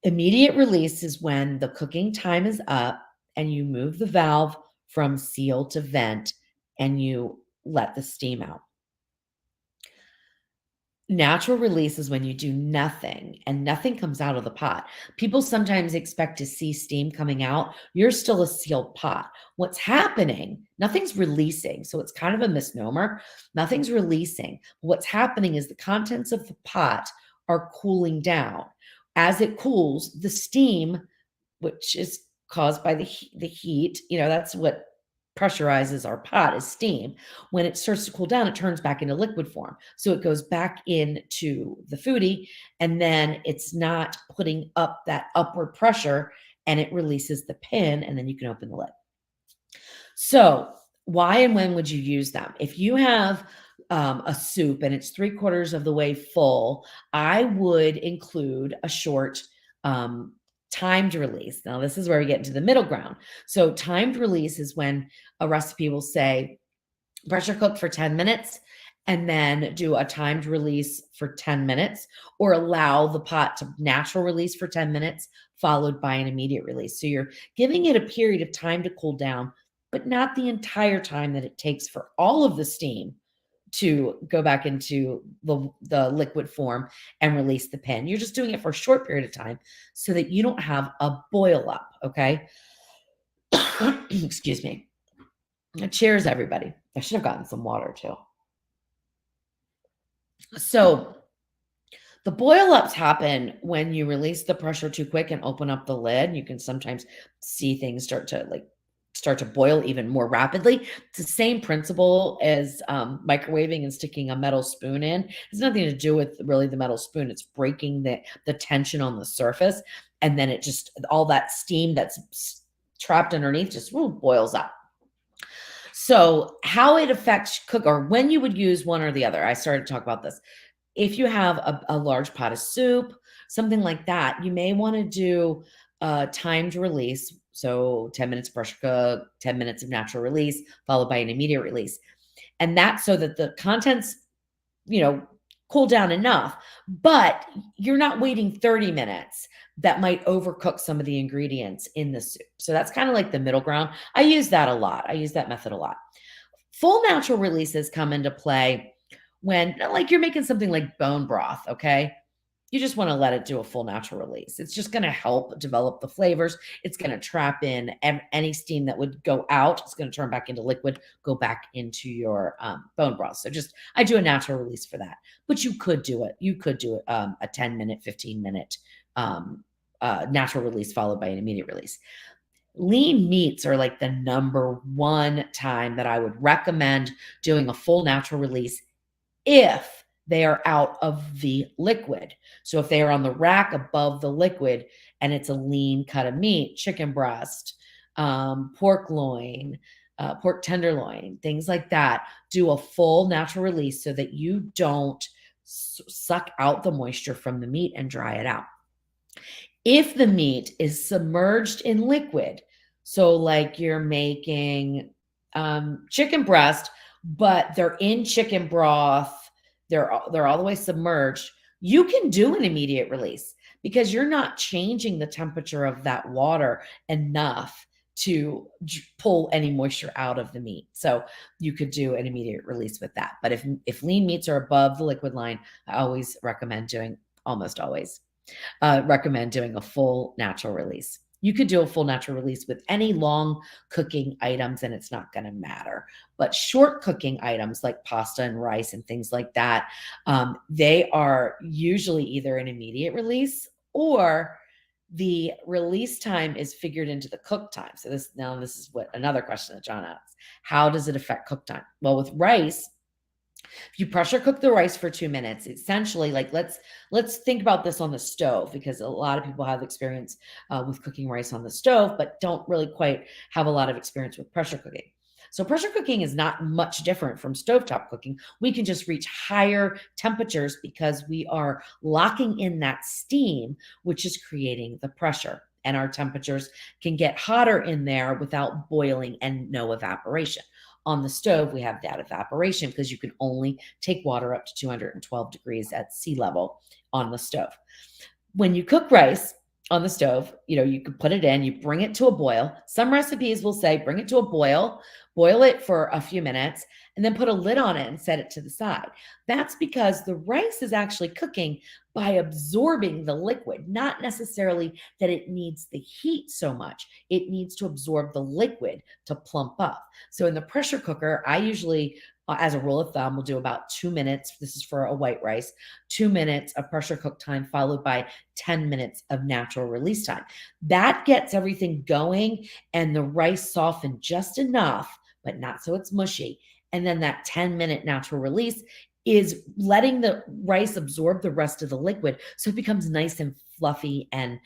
Immediate release is when the cooking time is up and you move the valve from seal to vent and you let the steam out. Natural release is when you do nothing and nothing comes out of the pot. People sometimes expect to see steam coming out. You're still a sealed pot. What's happening, nothing's releasing. So it's kind of a misnomer. Nothing's releasing. What's happening is the contents of the pot are cooling down. As it cools, the steam, which is caused by the heat, that's what pressurizes our pot is steam. When it starts to cool down, it turns back into liquid form. So it goes back into the foodie, and then it's not putting up that upward pressure, and it releases the pin, and then you can open the lid. So why and when would you use them? If you have a soup and it's 3/4 of the way full, I would include a short timed release. Now, this is where we get into the middle ground. So, timed release is when a recipe will say pressure cook for 10 minutes and then do a timed release for 10 minutes, or allow the pot to natural release for 10 minutes followed by an immediate release. So you're giving it a period of time to cool down, but not the entire time that it takes for all of the steam to go back into the liquid form and release the pin. You're just doing it for a short period of time so that you don't have a boil up, okay? Excuse me. Cheers, everybody. I should have gotten some water too. So the boil ups happen when you release the pressure too quick and open up the lid. You can sometimes see things start to boil even more rapidly. It's the same principle as microwaving and sticking a metal spoon in. It has nothing to do with really the metal spoon. It's breaking the tension on the surface, and then it just all that steam that's trapped underneath just boils up. So how it affects cook, or when you would use one or the other. I started to talk about this. If you have a large pot of soup, something like that, you may want to do a timed release. So 10 minutes pressure cook, 10 minutes of natural release, followed by an immediate release. And that's so that the contents, cool down enough, but you're not waiting 30 minutes. That might overcook some of the ingredients in the soup. So that's kind of like the middle ground. I use that a lot. I use that method a lot. Full natural releases come into play when, like, you're making something like bone broth, okay? You just want to let it do a full natural release. It's just going to help develop the flavors. It's going to trap in any steam that would go out. It's going to turn back into liquid, go back into your bone broth. So I do a natural release for that. But you could do it. You could do it a 10-minute, 15-minute natural release followed by an immediate release. Lean meats are like the number one time that I would recommend doing a full natural release if they are out of the liquid. So if they are on the rack above the liquid and it's a lean cut of meat, chicken breast, pork loin, pork tenderloin, things like that, do a full natural release so that you don't suck out the moisture from the meat and dry it out. If the meat is submerged in liquid, so like you're making chicken breast, but they're in chicken broth, they're all the way submerged, you can do an immediate release because you're not changing the temperature of that water enough to pull any moisture out of the meat. So you could do an immediate release with that. But if lean meats are above the liquid line, I always recommend almost always recommend doing a full natural release. You could do a full natural release with any long cooking items and it's not going to matter. But short cooking items like pasta and rice and things like that, they are usually either an immediate release or the release time is figured into the cook time. So this is what another question that John asks. How does it affect cook time? Well, with rice, if you pressure cook the rice for 2 minutes, essentially, like let's think about this on the stove, because a lot of people have experience with cooking rice on the stove, but don't really quite have a lot of experience with pressure cooking. So pressure cooking is not much different from stovetop cooking. We can just reach higher temperatures because we are locking in that steam, which is creating the pressure. And our temperatures can get hotter in there without boiling and no evaporation. On the stove, we have that evaporation because you can only take water up to 212 degrees at sea level on the stove. When you cook rice on the stove, you can put it in, you bring it to a boil. Some recipes will say bring it to a boil it for a few minutes, and then put a lid on it and set it to the side. That's because the rice is actually cooking by absorbing the liquid, not necessarily that it needs the heat so much. It needs to absorb the liquid to plump up. So in the pressure cooker, I usually, as a rule of thumb, will do about 2 minutes. This is for a white rice, 2 minutes of pressure cook time, followed by 10 minutes of natural release time. That gets everything going and the rice softened just enough but not so it's mushy. And then that 10-minute natural release is letting the rice absorb the rest of the liquid so it becomes nice and fluffy and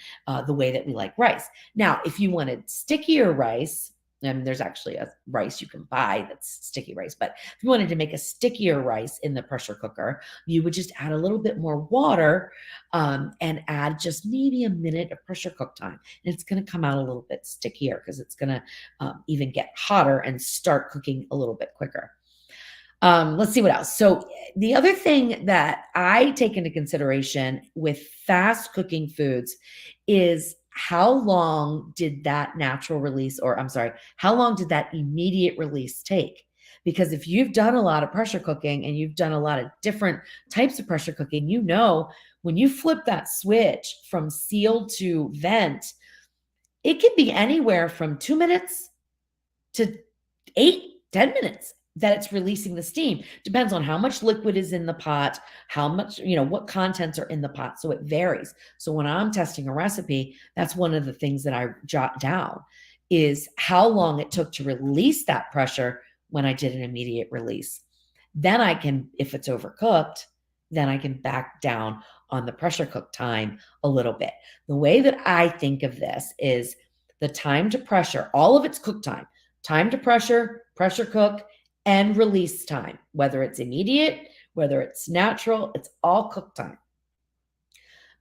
the way that we like rice. Now, if you wanted stickier rice, and there's actually a rice you can buy that's sticky rice, but if you wanted to make a stickier rice in the pressure cooker, you would just add a little bit more water and add just maybe a minute of pressure cook time. And it's going to come out a little bit stickier because it's going to even get hotter and start cooking a little bit quicker. Let's see what else. So the other thing that I take into consideration with fast cooking foods is how long did that natural release, or I'm sorry, how long did that immediate release take? Because if you've done a lot of pressure cooking and you've done a lot of different types of pressure cooking, you know, when you flip that switch from sealed to vent, it can be anywhere from 2 minutes to 8-10 minutes that it's releasing the steam. Depends on how much liquid is in the pot, how much, what contents are in the pot. So it varies. So when I'm testing a recipe, that's one of the things that I jot down is how long it took to release that pressure when I did an immediate release. Then I can, if it's overcooked, then I can back down on the pressure cook time a little bit. The way that I think of this is the time to pressure, all of its cook time to pressure, pressure cook, and release time, whether it's immediate, whether it's natural, it's all cook time.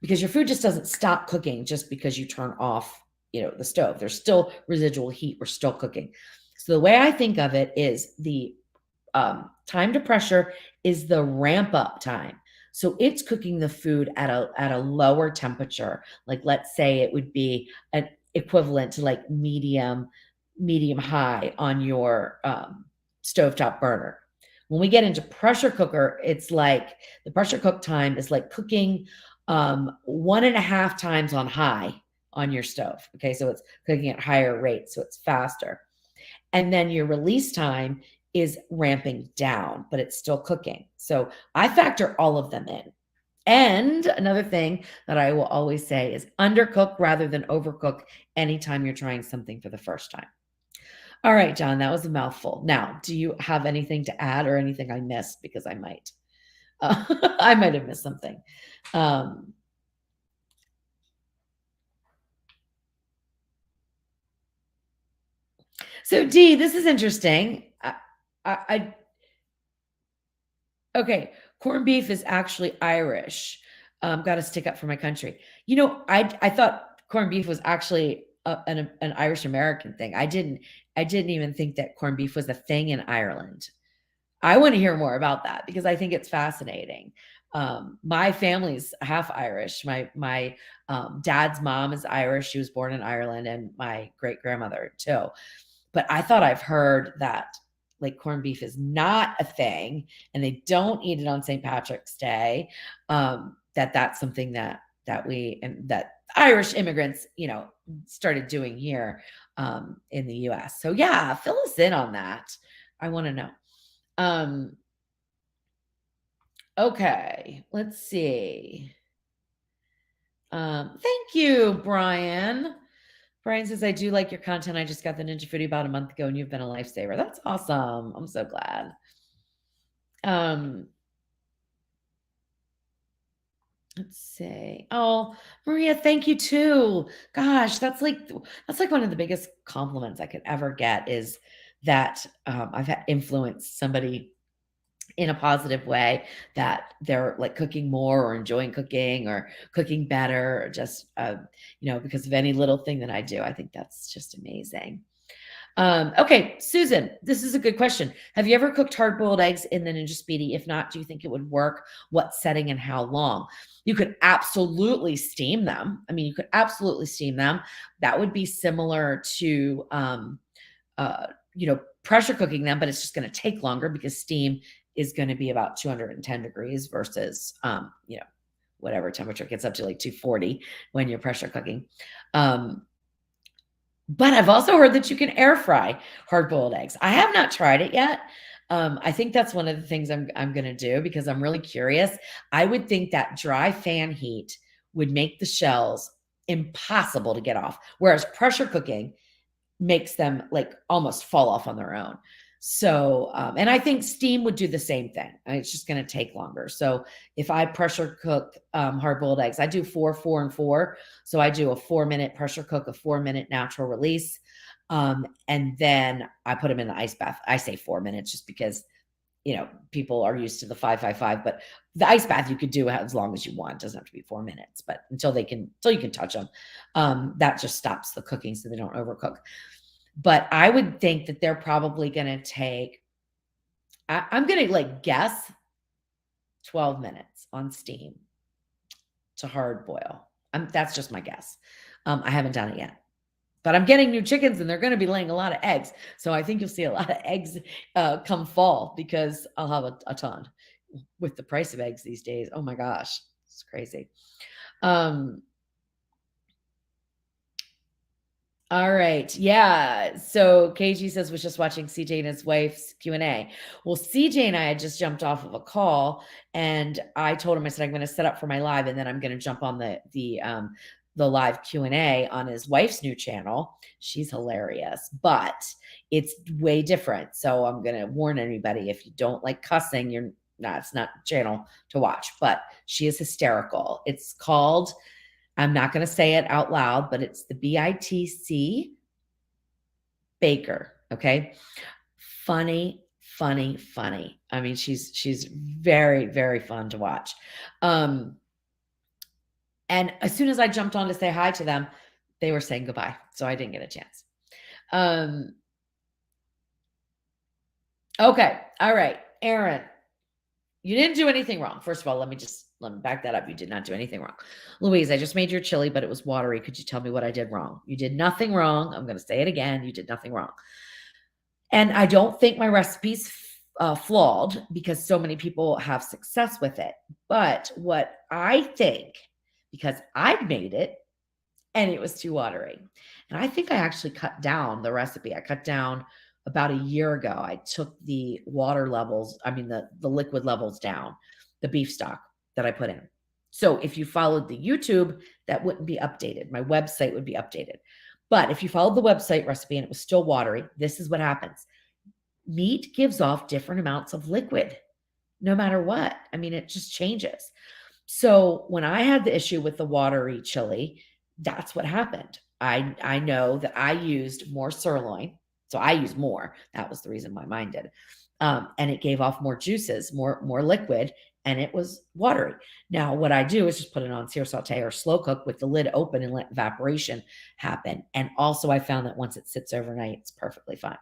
Because your food just doesn't stop cooking just because you turn off, the stove. There's still residual heat. We're still cooking. So the way I think of it is the time to pressure is the ramp up time. So it's cooking the food at a lower temperature. Like let's say it would be an equivalent to like medium high on your stovetop burner. When we get into pressure cooker, it's like the pressure cook time is like cooking 1.5 times on high on your stove. Okay, so it's cooking at higher rates, so it's faster. And then your release time is ramping down, but it's still cooking. So I factor all of them in. And another thing that I will always say is undercook rather than overcook anytime you're trying something for the first time. All right, John, that was a mouthful. Now, do you have anything to add or anything I missed? Because I might. I might have missed something. So, Dee, this is interesting. Okay, corned beef is actually Irish. Got to stick up for my country. I thought corned beef was actually an Irish American thing. I didn't even think that corned beef was a thing in Ireland. I want to hear more about that because I think it's fascinating. My family's half Irish. My dad's mom is Irish. She was born in Ireland, and my great grandmother too. But I thought I've heard that like corned beef is not a thing, and they don't eat it on St. Patrick's Day. That's something that Irish immigrants, started doing here in the U.S. So yeah, fill us in on that. I want to know. Okay, let's see. Thank you, Brian. Brian says, I do like your content. I just got the Ninja Foodie about a month ago and you've been a lifesaver. That's awesome. I'm so glad. Let's see. Oh, Maria, thank you too. Gosh, that's like one of the biggest compliments I could ever get is that I've had influenced somebody in a positive way, that they're like cooking more or enjoying cooking or cooking better or just, because of any little thing that I do. I think that's just amazing. Okay, Susan, this is a good question. Have you ever cooked hard-boiled eggs in the Ninja Speedi? If not, do you think it would work? What setting and how long? You could absolutely steam them. I mean, you could absolutely steam them. That would be similar to, pressure cooking them, but it's just going to take longer because steam is going to be about 210 degrees versus, whatever temperature gets up to like 240 when you're pressure cooking. But I've also heard that you can air fry hard-boiled eggs. I have not tried it yet. I think that's one of the things I'm going to do because I'm really curious. I would think that dry fan heat would make the shells impossible to get off, whereas pressure cooking makes them like almost fall off on their own. So, and I think steam would do the same thing. It's just going to take longer. So if I pressure cook hard-boiled eggs, I do 4, 4, and 4. So I do a 4-minute pressure cook, a 4-minute natural release. And then I put them in the ice bath. I say 4 minutes just because, people are used to the 5, 5, 5, but the ice bath you could do as long as you want. It doesn't have to be 4 minutes, but until you can touch them, that just stops the cooking so they don't overcook. But I would think that they're probably going to take, I'm going to guess 12 minutes on steam to hard boil. That's just my guess. I haven't done it yet. But I'm getting new chickens and they're going to be laying a lot of eggs. So I think you'll see a lot of eggs come fall because I'll have a ton with the price of eggs these days. Oh my gosh, it's crazy. All right. Yeah. So KG says was just watching CJ and his wife's Q&A. Well, CJ and I had just jumped off of a call and I told him, I said, I'm going to set up for my live and then I'm going to jump on the live Q&A on his wife's new channel. She's hilarious, but it's way different. So I'm going to warn anybody, if you don't like cussing, it's not a channel to watch, but she is hysterical. It's called, I'm not going to say it out loud, but it's the BITC Baker. Okay. Funny, funny, funny. I mean, she's very, very fun to watch. And as soon as I jumped on to say hi to them, they were saying goodbye. So I didn't get a chance. Okay. All right. Aaron, you didn't do anything wrong. First of all, let me back that up. You did not do anything wrong. Louise, I just made your chili, but it was watery. Could you tell me what I did wrong? You did nothing wrong. I'm going to say it again. You did nothing wrong. And I don't think my recipe's flawed because so many people have success with it. But what I think, because I've made it and it was too watery, and I think I actually cut down the recipe. I cut down about a year ago. I took the water levels, the liquid levels down, the beef stock that I put in. So if you followed the YouTube, that wouldn't be updated. My website would be updated. But if you followed the website recipe and it was still watery, this is what happens. Meat gives off different amounts of liquid no matter what. It just changes. So when I had the issue with the watery chili, that's what happened. I know that I used more sirloin. So I used more. That was the reason why mine did. And it gave off more juices, more liquid, and it was watery. Now, what I do is just put it on sear saute or slow cook with the lid open and let evaporation happen. And also I found that once it sits overnight, it's perfectly fine.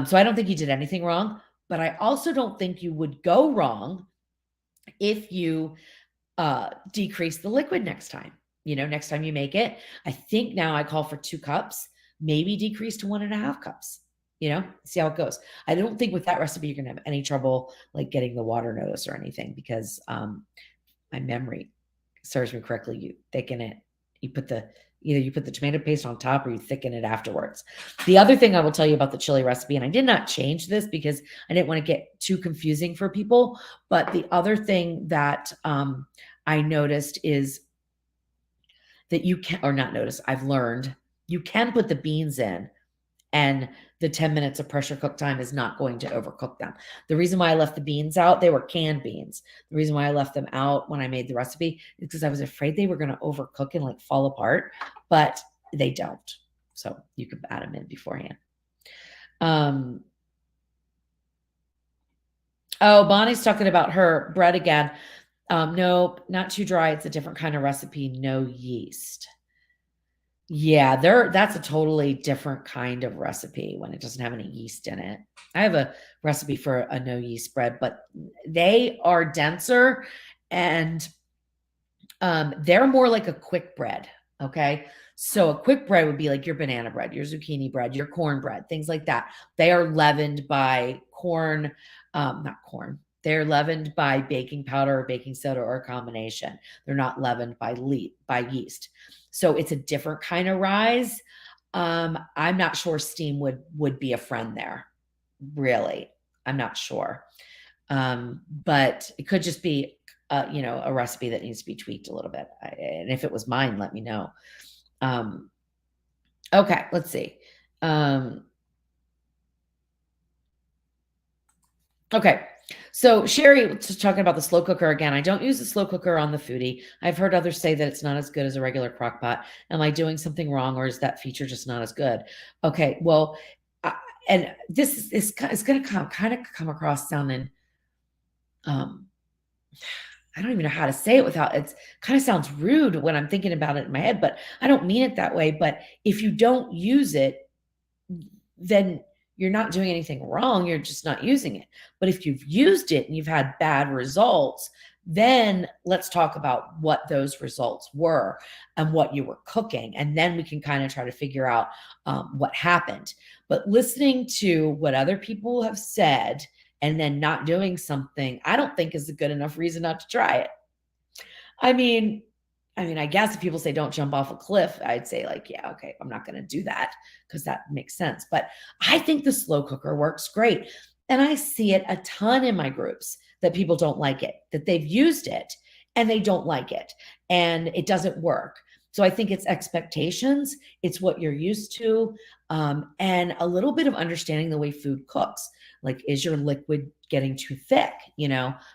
So I don't think you did anything wrong, but I also don't think you would go wrong if you decrease the liquid next time. Next time you make it, I think now I call for 2 cups, maybe decrease to 1.5 cups, see how it goes. I don't think with that recipe, you're going to have any trouble getting the water notice or anything because my memory serves me correctly. You thicken it, either you put the tomato paste on top or you thicken it afterwards. The other thing I will tell you about the chili recipe, and I did not change this because I didn't want to get too confusing for people, but the other thing that I noticed is that you can, or not noticed, I've learned, you can put the beans in and the 10 minutes of pressure cook time is not going to overcook them. The reason why I left the beans out, they were canned beans. The reason why I left them out when I made the recipe is because I was afraid they were going to overcook and fall apart, but they don't. So you can add them in beforehand. Oh, Bonnie's talking about her bread again. Nope, not too dry. It's a different kind of recipe. No yeast. Yeah, that's a totally different kind of recipe when it doesn't have any yeast in it. I have a recipe for a no yeast bread, but they are denser and they're more like a quick bread. Okay. So a quick bread would be like your banana bread, your zucchini bread, your corn bread, things like that. They are leavened by corn, not corn. They're leavened by baking powder or baking soda or a combination. They're not leavened by yeast. So it's a different kind of rise. I'm not sure steam would be a friend there. Really. I'm not sure. But it could just be a recipe that needs to be tweaked a little bit. And if it was mine, let me know. Okay, let's see. Okay. So Sherry was talking about the slow cooker again. I don't use the slow cooker on the foodie. I've heard others say that it's not as good as a regular crock pot. Am I doing something wrong, or is that feature just not as good? Okay. Well, uh, and this is going to kind of come across sounding, um, I don't even know how to say it without it's kind of sounds rude when I'm thinking about it in my head, but I don't mean it that way. But if you don't use it, then you're not doing anything wrong. You're just not using it. But if you've used it and you've had bad results, then let's talk about what those results were and what you were cooking. And then we can kind of try to figure out what happened. But listening to what other people have said and then not doing something, I don't think is a good enough reason not to try it. I mean, I guess if people say don't jump off a cliff, I'd say like, yeah, okay, I'm not going to do that because that makes sense. But I think the slow cooker works great. And I see it a ton in my groups that people don't like it, that they've used it and they don't like it and it doesn't work. So I think it's expectations, it's what you're used to, and a little bit of understanding the way food cooks. Like, is your liquid getting too thick,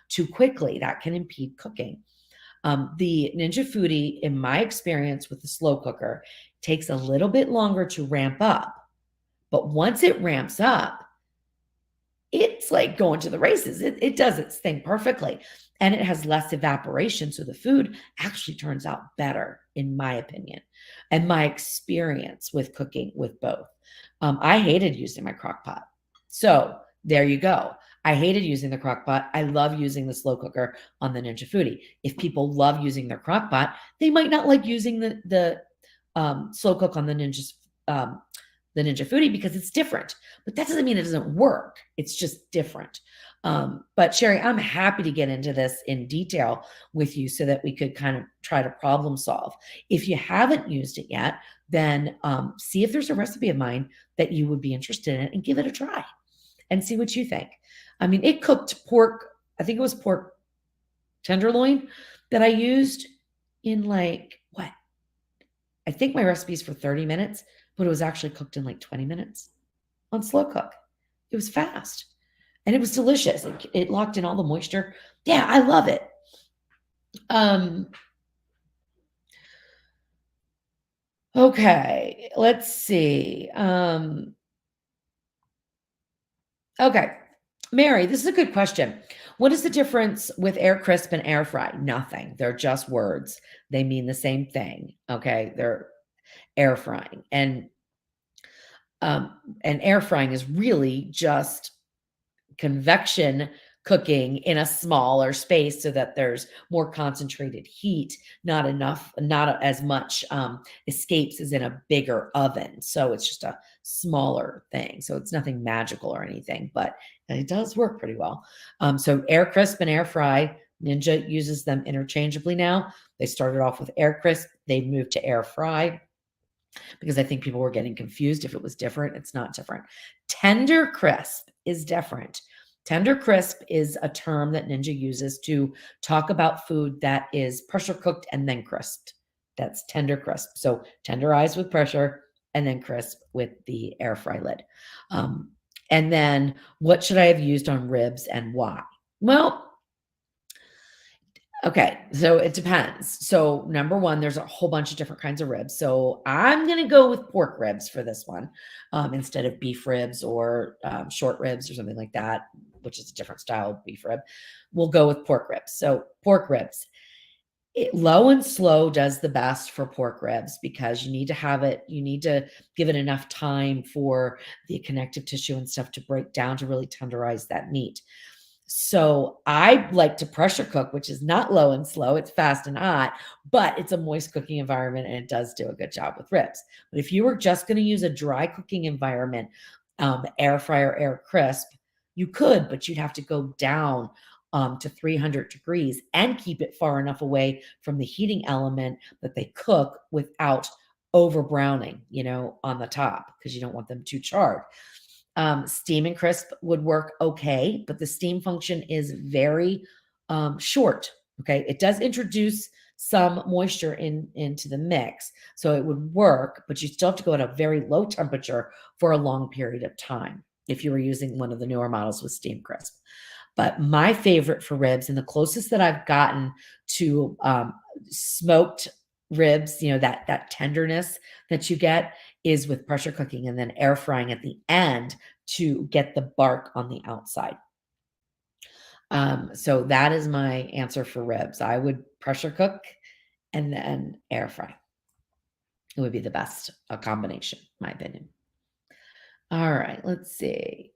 too quickly? That can impede cooking. The Ninja Foodi, in my experience with the slow cooker, takes a little bit longer to ramp up. But once it ramps up, it's like going to the races. It does its thing perfectly. And it has less evaporation. So the food actually turns out better, in my opinion, and my experience with cooking with both. I hated using my crock pot. So there you go. I hated using the crock pot. I love using the slow cooker on the Ninja Foodi. If people love using their crock pot, they might not like using the slow cook on um, the Ninja Foodi because it's different. But that doesn't mean it doesn't work. It's just different. But Sherry, I'm happy to get into this in detail with you so that we could kind of try to problem solve. If you haven't used it yet, then see if there's a recipe of mine that you would be interested in and give it a try and see what you think. I mean, it cooked pork, I think it was pork tenderloin that I used in like what? I think my recipe's for 30 minutes, but it was actually cooked in like 20 minutes on slow cook. It was fast and it was delicious. It locked in all the moisture. Yeah, I love it. Um, okay, let's see. Okay, Mary, this is a good question. What is the difference with air crisp and air fry? Nothing. They're just words. They mean the same thing. Okay, they're air frying, and air frying is really just convection cooking in a smaller space so that there's more concentrated heat, not as much escapes as in a bigger oven. So it's just a smaller thing. So it's nothing magical or anything, but it does work pretty well. So air crisp and air fry, Ninja uses them interchangeably now. They started off with air crisp, they moved to air fry because I think people were getting confused if it was different. It's not different. Tender crisp is different. Tender crisp is a term that Ninja uses to talk about food that is pressure cooked and then crisped. That's tender crisp. So tenderized with pressure and then crisp with the air fry lid. Um, and then what should I have used on ribs and why? Well, okay, so it depends. So number one, there's a whole bunch of different kinds of ribs. So I'm gonna go with pork ribs for this one, instead of beef ribs or short ribs or something like that, which is a different style of beef rib. We'll go with pork ribs. So pork ribs, low and slow does the best for pork ribs because you need to have it. You need to give it enough time for the connective tissue and stuff to break down to really tenderize that meat. So I like to pressure cook, which is not low and slow. It's fast and hot, but it's a moist cooking environment and it does do a good job with ribs. But if you were just going to use a dry cooking environment, air fryer, air crisp, you could, but you'd have to go down to 300 degrees and keep it far enough away from the heating element that they cook without over browning, on the top because you don't want them too charred. Steam and crisp would work okay, but the steam function is very short. Okay, it does introduce some moisture into the mix, so it would work, but you still have to go at a very low temperature for a long period of time. if you were using one of the newer models with Steam Crisp. But my favorite for ribs, and the closest that I've gotten to smoked ribs, that tenderness that you get, is with pressure cooking and then air frying at the end to get the bark on the outside. So that is my answer for ribs. I would pressure cook and then air fry. It would be the best combination, in my opinion. All right, let's see.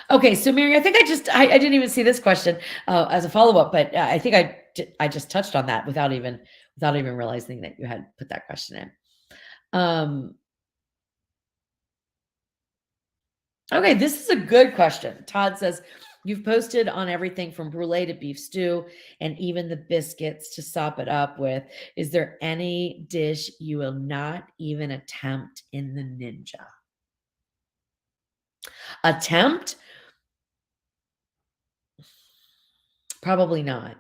Okay, so Mary, I think I didn't even see this question as a follow up, but I think I just touched on that without even realizing that you had put that question in. Um, okay, this is a good question. Todd says, you've posted on everything from brulee to beef stew and even the biscuits to sop it up with. Is there any dish you will not even attempt in the Ninja? Attempt? Probably not.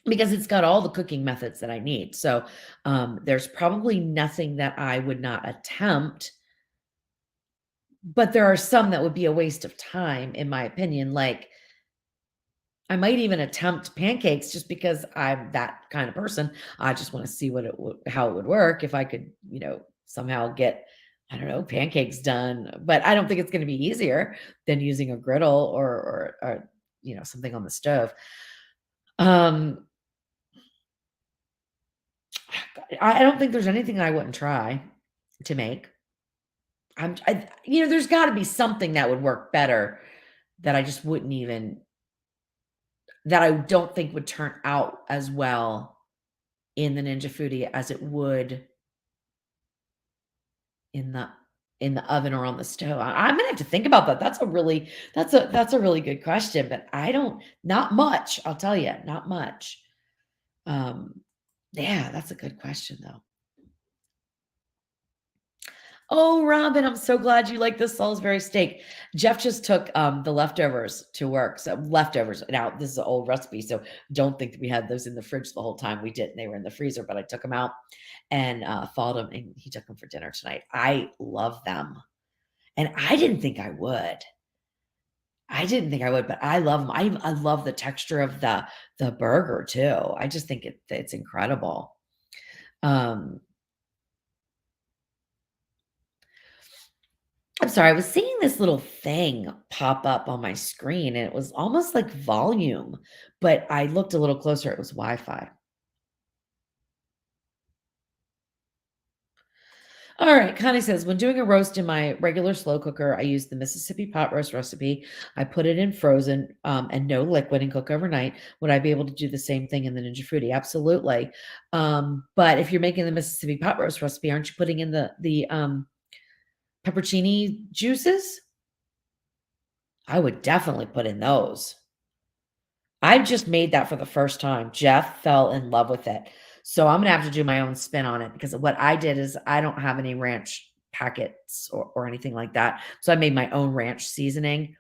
Because it's got all the cooking methods that I need. So there's probably nothing that I would not attempt, but there are some that would be a waste of time, in my opinion. Like, I might even attempt pancakes just because I'm that kind of person. I just want to see how it would work if I could, somehow get, I don't know, pancakes done. But I don't think it's going to be easier than using a griddle or something on the stove. Um, I don't think there's anything I wouldn't try to make. There's got to be something that would work better that I just wouldn't even that I don't think would turn out as well in the Ninja Foodie as it would in the in the oven or on the stove. I'm gonna have to think about that. That's a really good question, but I don't not much. I'll tell you, not much. Um, yeah, that's a good question though. Oh, Robin, I'm so glad you like the Salisbury steak. Jeff just took the leftovers to work. So leftovers. Now, this is an old recipe, so don't think that we had those in the fridge the whole time. We didn't. They were in the freezer, but I took them out and thawed them, and he took them for dinner tonight. I love them, and I didn't think I would. I didn't think I would, but I love them. I love the texture of the burger too. I just think it's incredible. Um, I'm sorry, I was seeing this little thing pop up on my screen, and it was almost like volume, but I looked a little closer, it was Wi-Fi. All right, Connie says, when doing a roast in my regular slow cooker, I use the Mississippi pot roast recipe. I put it in frozen and no liquid and cook overnight. Would I be able to do the same thing in the Ninja Foodie? Absolutely. But if you're making the Mississippi pot roast recipe, aren't you putting in the peppercini juices? I would definitely put in those. I just made that for the first time. Jeff fell in love with it. So I'm gonna have to do my own spin on it because what I did is I don't have any ranch packets or anything like that. So I made my own ranch seasoning.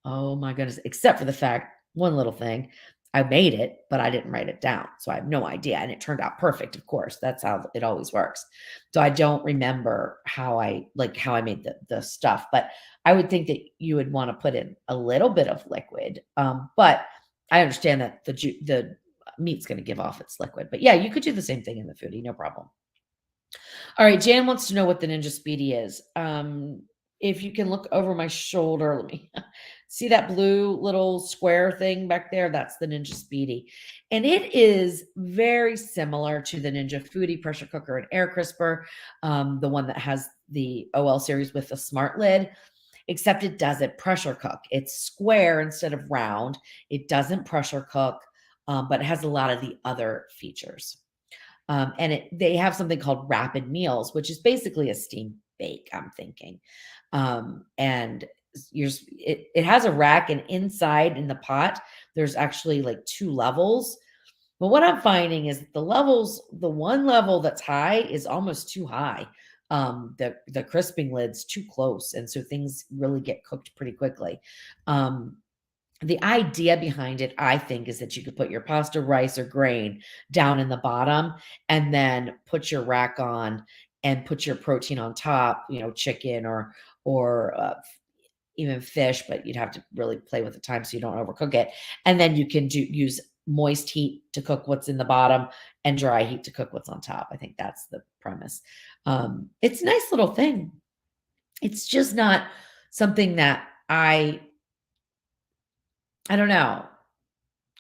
Oh my goodness, except for the fact, one little thing, I made it, but I didn't write it down. So I have no idea. And it turned out perfect, of course. That's how it always works. So I don't remember how I made the stuff, but I would think that you would want to put in a little bit of liquid. But I understand that the meat's going to give off its liquid. But yeah, you could do the same thing in the foodie, no problem. All right, Jan wants to know what the Ninja Speedi is. If you can look over my shoulder, let me see that blue little square thing back there. That's the Ninja Speedi. And it is very similar to the Ninja Foodie pressure cooker and air crisper, the one that has the OL series with the smart lid, except it doesn't pressure cook. It's square instead of round. It doesn't pressure cook, but it has a lot of the other features. And they have something called rapid meals, which is basically a steam bake, I'm thinking. And it has a rack, and inside in the pot, there's actually like two levels. But what I'm finding is the one level that's high is almost too high. The crisping lid's too close, and so things really get cooked pretty quickly. Um, The idea behind it, I think, is that you could put your pasta, rice, or grain down in the bottom and then put your rack on and put your protein on top, chicken or even fish, but you'd have to really play with the time so you don't overcook it. And then you can use moist heat to cook what's in the bottom and dry heat to cook what's on top. I think that's the premise. It's a nice little thing. It's just not something that I don't know.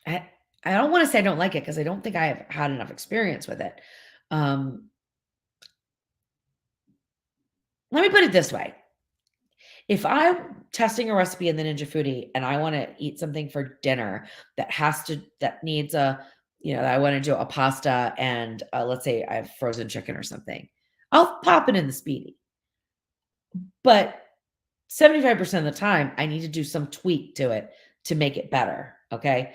I I don't wanna say I don't like it because I don't think I have had enough experience with it. Um, Let me put it this way. If I'm testing a recipe in the Ninja Foodie and I wanna eat something for dinner that needs I wanna do a pasta and, let's say I have frozen chicken or something, I'll pop it in the Speedy. But 75% of the time, I need to do some tweak to it to make it better, okay?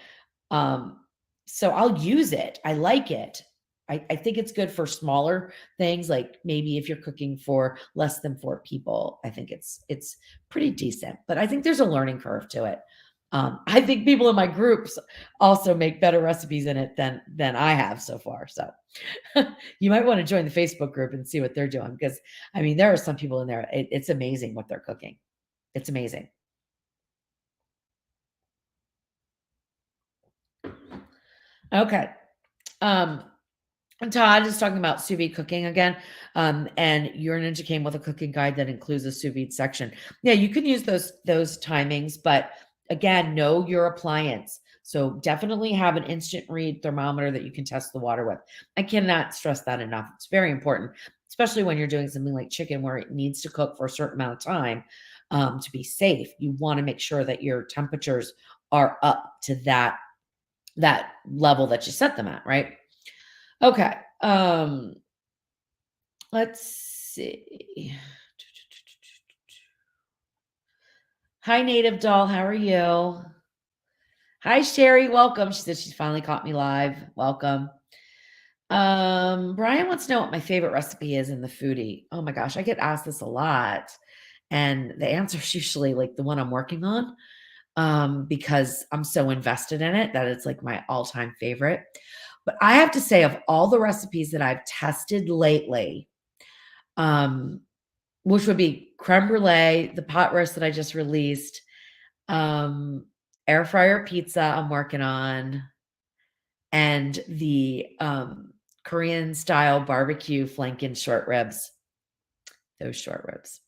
Um, so I'll use it. I like it. I think it's good for smaller things, like maybe if you're cooking for less than 4 people, I think it's pretty decent, but I think there's a learning curve to it. I think people in my groups also make better recipes in it than I have so far, so you might wanna join the Facebook group and see what they're doing because, I mean, there are some people in there, it's amazing what they're cooking. It's amazing. Okay. Um, and Todd is talking about sous vide cooking again. And your ninja came with a cooking guide that includes a sous vide section. Yeah, you can use those timings, but again, know your appliance. So definitely have an instant read thermometer that you can test the water with. I cannot stress that enough. It's very important, especially when you're doing something like chicken where it needs to cook for a certain amount of time to be safe. You want to make sure that your temperatures are up to that level that you set them at, right? Okay. Let's see. Hi, Native Doll. How are you? Hi, Sherry. Welcome. She said she's finally caught me live. Welcome. Brian wants to know what my favorite recipe is in the foodie. Oh my gosh, I get asked this a lot. And the answer is usually like the one I'm working on. Because I'm so invested in it that it's like my all-time favorite. But I have to say, of all the recipes that I've tested lately, um, which would be creme brulee, the pot roast that I just released, um, air fryer pizza I'm working on, and the Korean style barbecue flanking short ribs. Those short ribs.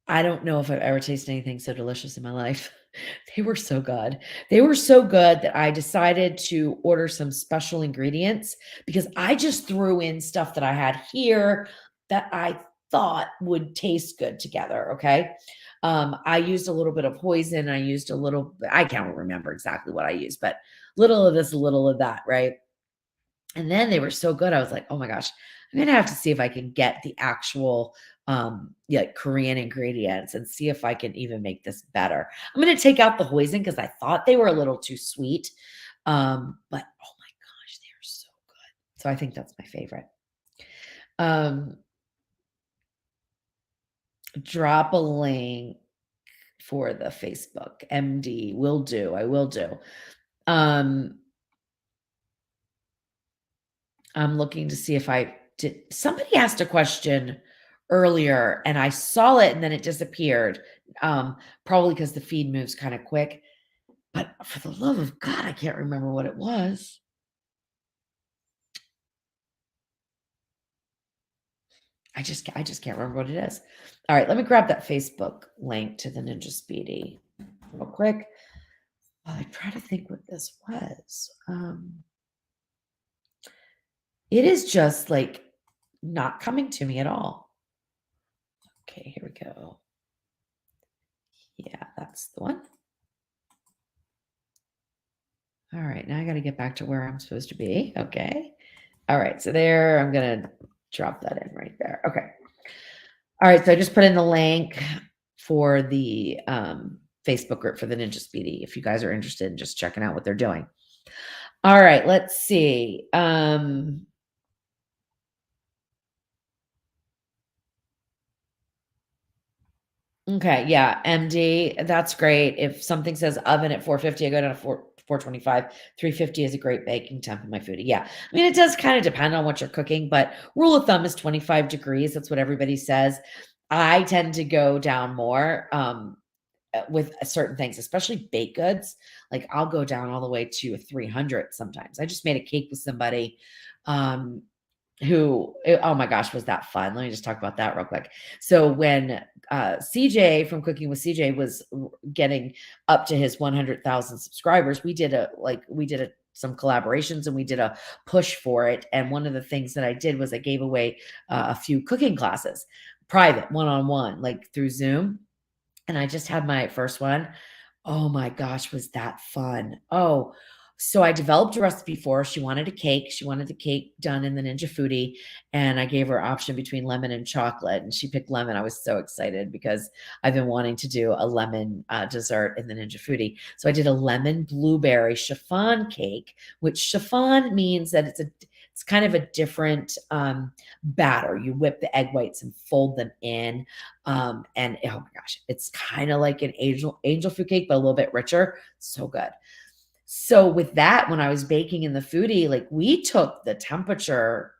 I don't know if I've ever tasted anything so delicious in my life. They were so good. They were so good that I decided to order some special ingredients because I just threw in stuff that I had here that I thought would taste good together, okay? I used a little bit of hoisin, I used a little I can't remember exactly what I used, but little of this, a little of that, right? And then they were so good, I was like, "Oh my gosh, I'm gonna have to see if I can get the actual, yeah, Korean ingredients and see if I can even make this better." I'm gonna take out the hoisin because I thought they were a little too sweet, but oh my gosh, they are so good. So I think that's my favorite. Um, Drop a link for the Facebook. MD, will do, I will do. Um I'm looking to see if I did somebody asked a question earlier and I saw it and then it disappeared. Probably because the feed moves kind of quick. But for the love of God, I can't remember what it was. I just can't remember what it is. All right, let me grab that Facebook link to the Ninja Speedy real quick. While I try to think what this was. It is just like not coming to me at all. Okay, here we go. Yeah, that's the one. All right, now I gotta get back to where I'm supposed to be. Okay. All right, so there, I'm gonna drop that in right there. Okay. All right, so I just put in the link for the Facebook group for the Ninja Speedy if you guys are interested in just checking out what they're doing. All right, let's see. Okay, yeah, MD, that's great. If something says oven at 450, I go down to 425. 350 is a great baking temp in my foodie. Yeah. I mean, it does kind of depend on what you're cooking, but rule of thumb is 25 degrees. That's what everybody says. I tend to go down more with certain things, especially baked goods. Like I'll go down all the way to 300 sometimes. I just made a cake with somebody um oh my gosh, was that fun? Let me just talk about that real quick. So when CJ from Cooking with CJ was getting up to his 100,000 subscribers, we did some collaborations and we did a push for it. And one of the things that I did was I gave away a few cooking classes, private, one-on-one, like through Zoom. And I just had my first one. Oh my gosh, was that fun. Oh, so I developed a recipe for her. She wanted a cake. She wanted the cake done in the Ninja Foodie, and I gave her option between lemon and chocolate, and she picked lemon. I was so excited because I've been wanting to do a lemon dessert in the Ninja Foodie. So I did a lemon blueberry chiffon cake, which chiffon means that it's kind of a different batter. You whip the egg whites and fold them in. And oh my gosh, it's kind of like an angel food cake, but a little bit richer. So good. So with that, when I was baking in the foodie, like we took the temperature,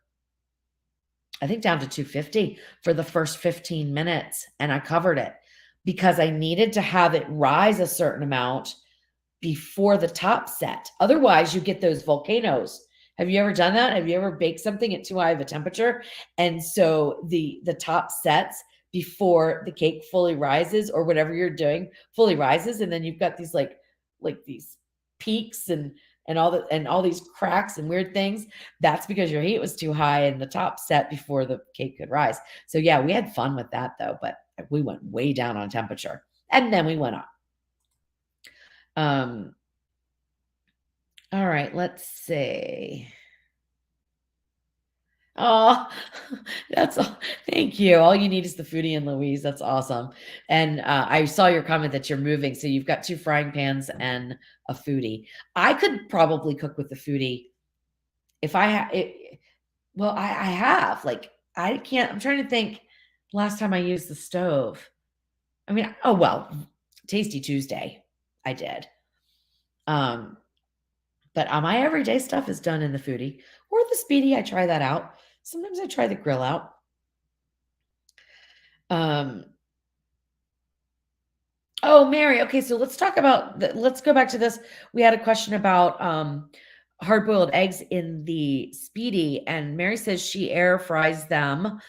I think down to 250 for the first 15 minutes, and I covered it because I needed to have it rise a certain amount before the top set. Otherwise, you get those volcanoes. Have you ever done that? Have you ever baked something at too high of a temperature? And so the top sets before the cake fully rises, or whatever you're doing fully rises, and then you've got these like these peaks and all these cracks and weird things. That's because your heat was too high and the top set before the cake could rise. So yeah, we had fun with that though, but we went way down on temperature and then we went up. Um, all right, let's see. Oh, that's all. Thank you. All you need is the foodie and Louise. That's awesome. And I saw your comment that you're moving, so you've got 2 frying pans and a foodie. I could probably cook with the foodie if I had it. Well, I have like I can't. I'm trying to think. Last time I used the stove. I mean, oh well, Tasty Tuesday, I did. Um, But my everyday stuff is done in the foodie or the Speedi. I try that out. Sometimes I try the grill out. Um, oh, Mary. Okay, so let's talk about let's go back to this. We had a question about hard-boiled eggs in the Speedi, and Mary says she air fries them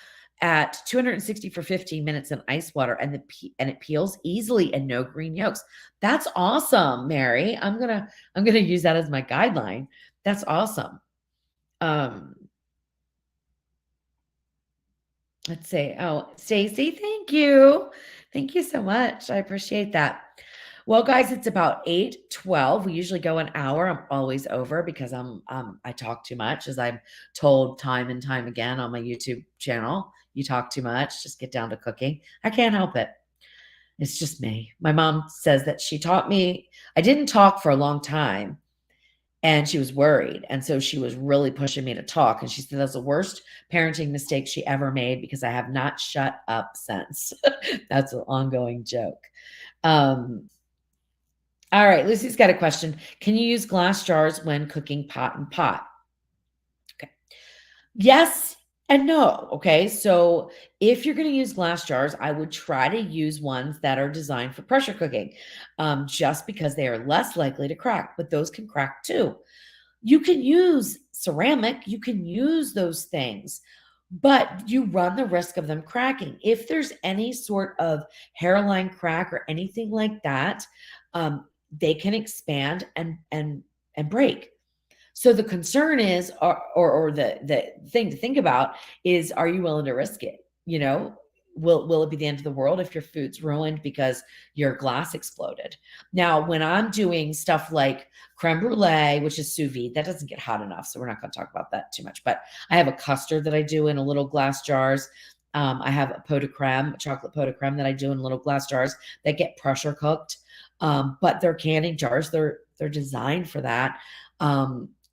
at 260 for 15 minutes in ice water, and and it peels easily and no green yolks. That's awesome, Mary. I'm gonna use that as my guideline. That's awesome. Um, let's see. Oh, Stacy, thank you. Thank you so much. I appreciate that. Well, guys, it's about 8:12. We usually go an hour. I'm always over because I talk too much, as I'm told time and time again on my YouTube channel. You talk too much, just get down to cooking. I can't help it. It's just me. My mom says that she taught me. I didn't talk for a long time and she was worried. And so she was really pushing me to talk. And she said that's the worst parenting mistake she ever made because I have not shut up since. That's an ongoing joke. Um, all right, Lucy's got a question. Can you use glass jars when cooking pot and pot? Okay. Yes and no. Okay. So if you're going to use glass jars, I would try to use ones that are designed for pressure cooking, just because they are less likely to crack, but those can crack too. You can use ceramic, you can use those things, but you run the risk of them cracking. If there's any sort of hairline crack or anything like that, they can expand and break. So the concern is, or the thing to think about is, are you willing to risk it? You know, will it be the end of the world if your food's ruined because your glass exploded? Now, when I'm doing stuff like creme brulee, which is sous vide, that doesn't get hot enough, so we're not going to talk about that too much. But I have a custard that I do in a little glass jars. I have a pot de creme, chocolate pot de creme that I do in little glass jars that get pressure cooked. But they're canning jars; they're designed for that.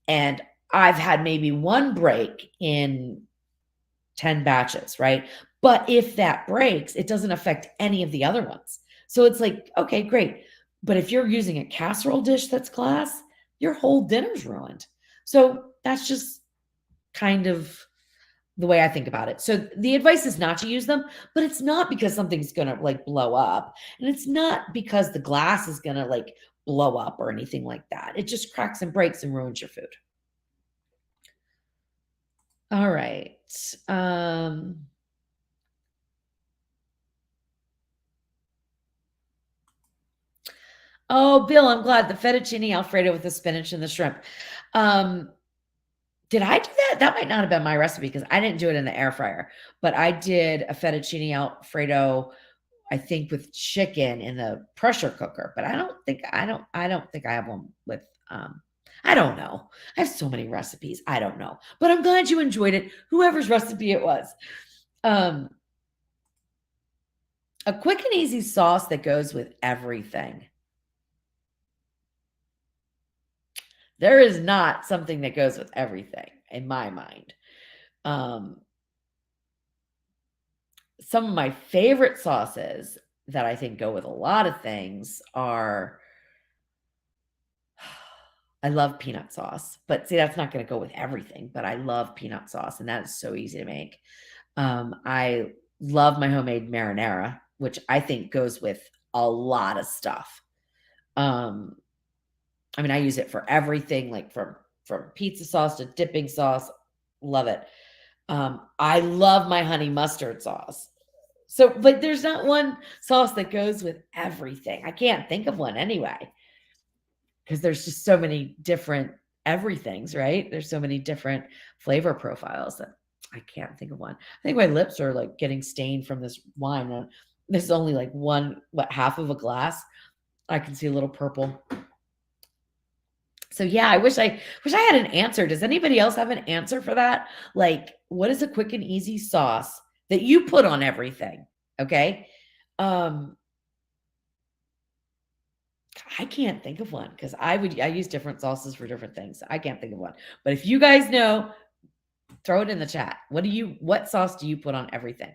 And I've had maybe one break in 10 batches, right? But if that breaks, it doesn't affect any of the other ones. So it's like, okay, great. But if you're using a casserole dish that's glass, your whole dinner's ruined. So that's just kind of the way I think about it. So the advice is not to use them, but it's not because something's going to like blow up. And it's not because the glass is going to like blow up or anything like that. It just cracks and breaks and ruins your food. All right. Um, oh, Bill, I'm glad the fettuccine Alfredo with the spinach and the shrimp. Um, did I do that? That might not have been my recipe because I didn't do it in the air fryer, but I did a fettuccine Alfredo, I think with chicken in the pressure cooker, but I don't think I have one with I don't know. I have so many recipes. I don't know. But I'm glad you enjoyed it, whoever's recipe it was. Um a quick and easy sauce that goes with everything. There is not something that goes with everything in my mind. Um some of my favorite sauces that I think go with a lot of things are I love peanut sauce, but see, that's not going to go with everything. But I love peanut sauce, and that is so easy to make. I love my homemade marinara, which I think goes with a lot of stuff. Um, I mean, I use it for everything, like from pizza sauce to dipping sauce. Love it. I love my honey mustard sauce. So, but there's not one sauce that goes with everything. I can't think of one anyway. Because there's just so many different everythings, right? There's so many different flavor profiles that I can't think of one. I think my lips are like getting stained from this wine. This is only like half of a glass. I can see a little purple. So yeah, I wish I had an answer. Does anybody else have an answer for that? Like, what is a quick and easy sauce that you put on everything? Okay. Um, I can't think of one because I use different sauces for different things. I can't think of one. But if you guys know, throw it in the chat. What sauce do you put on everything?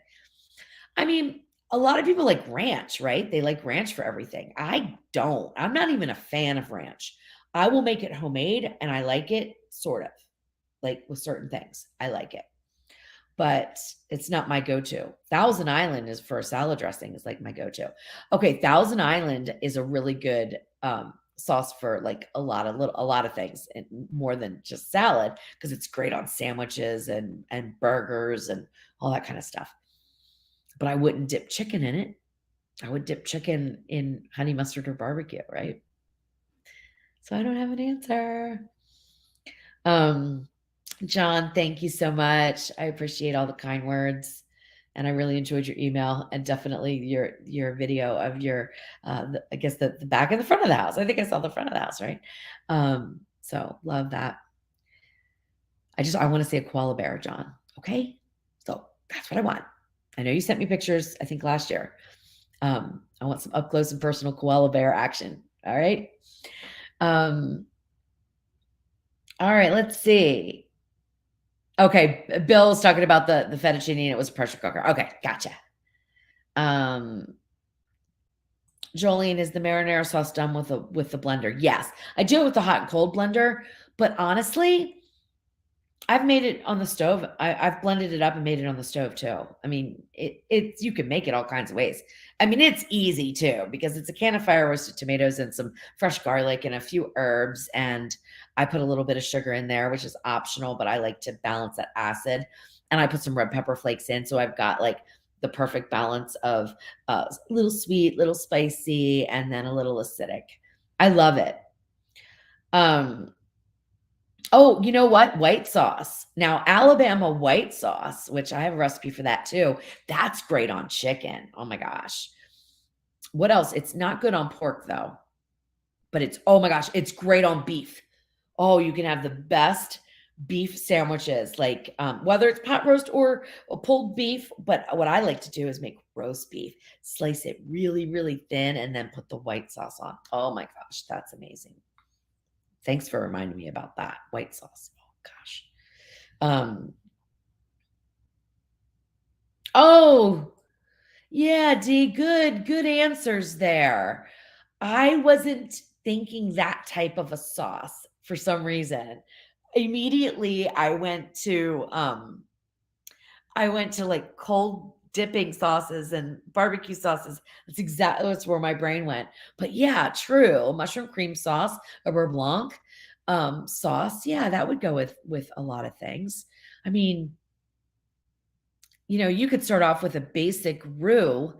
I mean, a lot of people like ranch, right? They like ranch for everything. I don't. I'm not even a fan of ranch. I will make it homemade and I like it sort of. Like with certain things. I like it, but it's not my go-to. Thousand Island is for salad dressing is like my go-to. Okay, Thousand Island is a really good sauce for like a lot of things and more than just salad because it's great on sandwiches and burgers and all that kind of stuff. But I wouldn't dip chicken in it. I would dip chicken in honey mustard or barbecue, right? So I don't have an answer. Um John, thank you so much. I appreciate all the kind words, and I really enjoyed your email and definitely your video of your, I guess the back and the front of the house. I think I saw the front of the house, right? So love that. I want to see a koala bear, John. Okay, so that's what I want. I know you sent me pictures. I think last year. I want some up close and personal koala bear action. All right. Um, all right. Let's see. Okay, Bill's talking about the fettuccine and it was a pressure cooker. Okay, gotcha. Um, Jolene, is the marinara sauce done with the blender? Yes. I do it with the hot and cold blender, but honestly, I've made it on the stove. I've blended it up and made it on the stove too. I mean, it's you can make it all kinds of ways. I mean, it's easy too because it's a can of fire roasted tomatoes and some fresh garlic and a few herbs. And I put a little bit of sugar in there, which is optional, but I like to balance that acid. And I put some red pepper flakes in. So I've got like the perfect balance of a little sweet, little spicy, and then a little acidic. I love it. Um, Oh, you know what? White sauce. Now, Alabama white sauce, which I have a recipe for that too. That's great on chicken. Oh my gosh. What else? It's not good on pork though, but oh my gosh, it's great on beef. Oh, you can have the best beef sandwiches, like whether it's pot roast or pulled beef. But what I like to do is make roast beef, slice it really, really thin, and then put the white sauce on. Oh my gosh, that's amazing. Thanks for reminding me about that white sauce. Oh gosh. Um, Oh, yeah, D, good answers there. I wasn't thinking that type of a sauce for some reason. Immediately, I went to, like, cold dipping sauces and barbecue sauces. That's where my brain went. But yeah, true, mushroom cream sauce, a beurre blanc, sauce, yeah, that would go with a lot of things. I mean, you could start off with a basic roux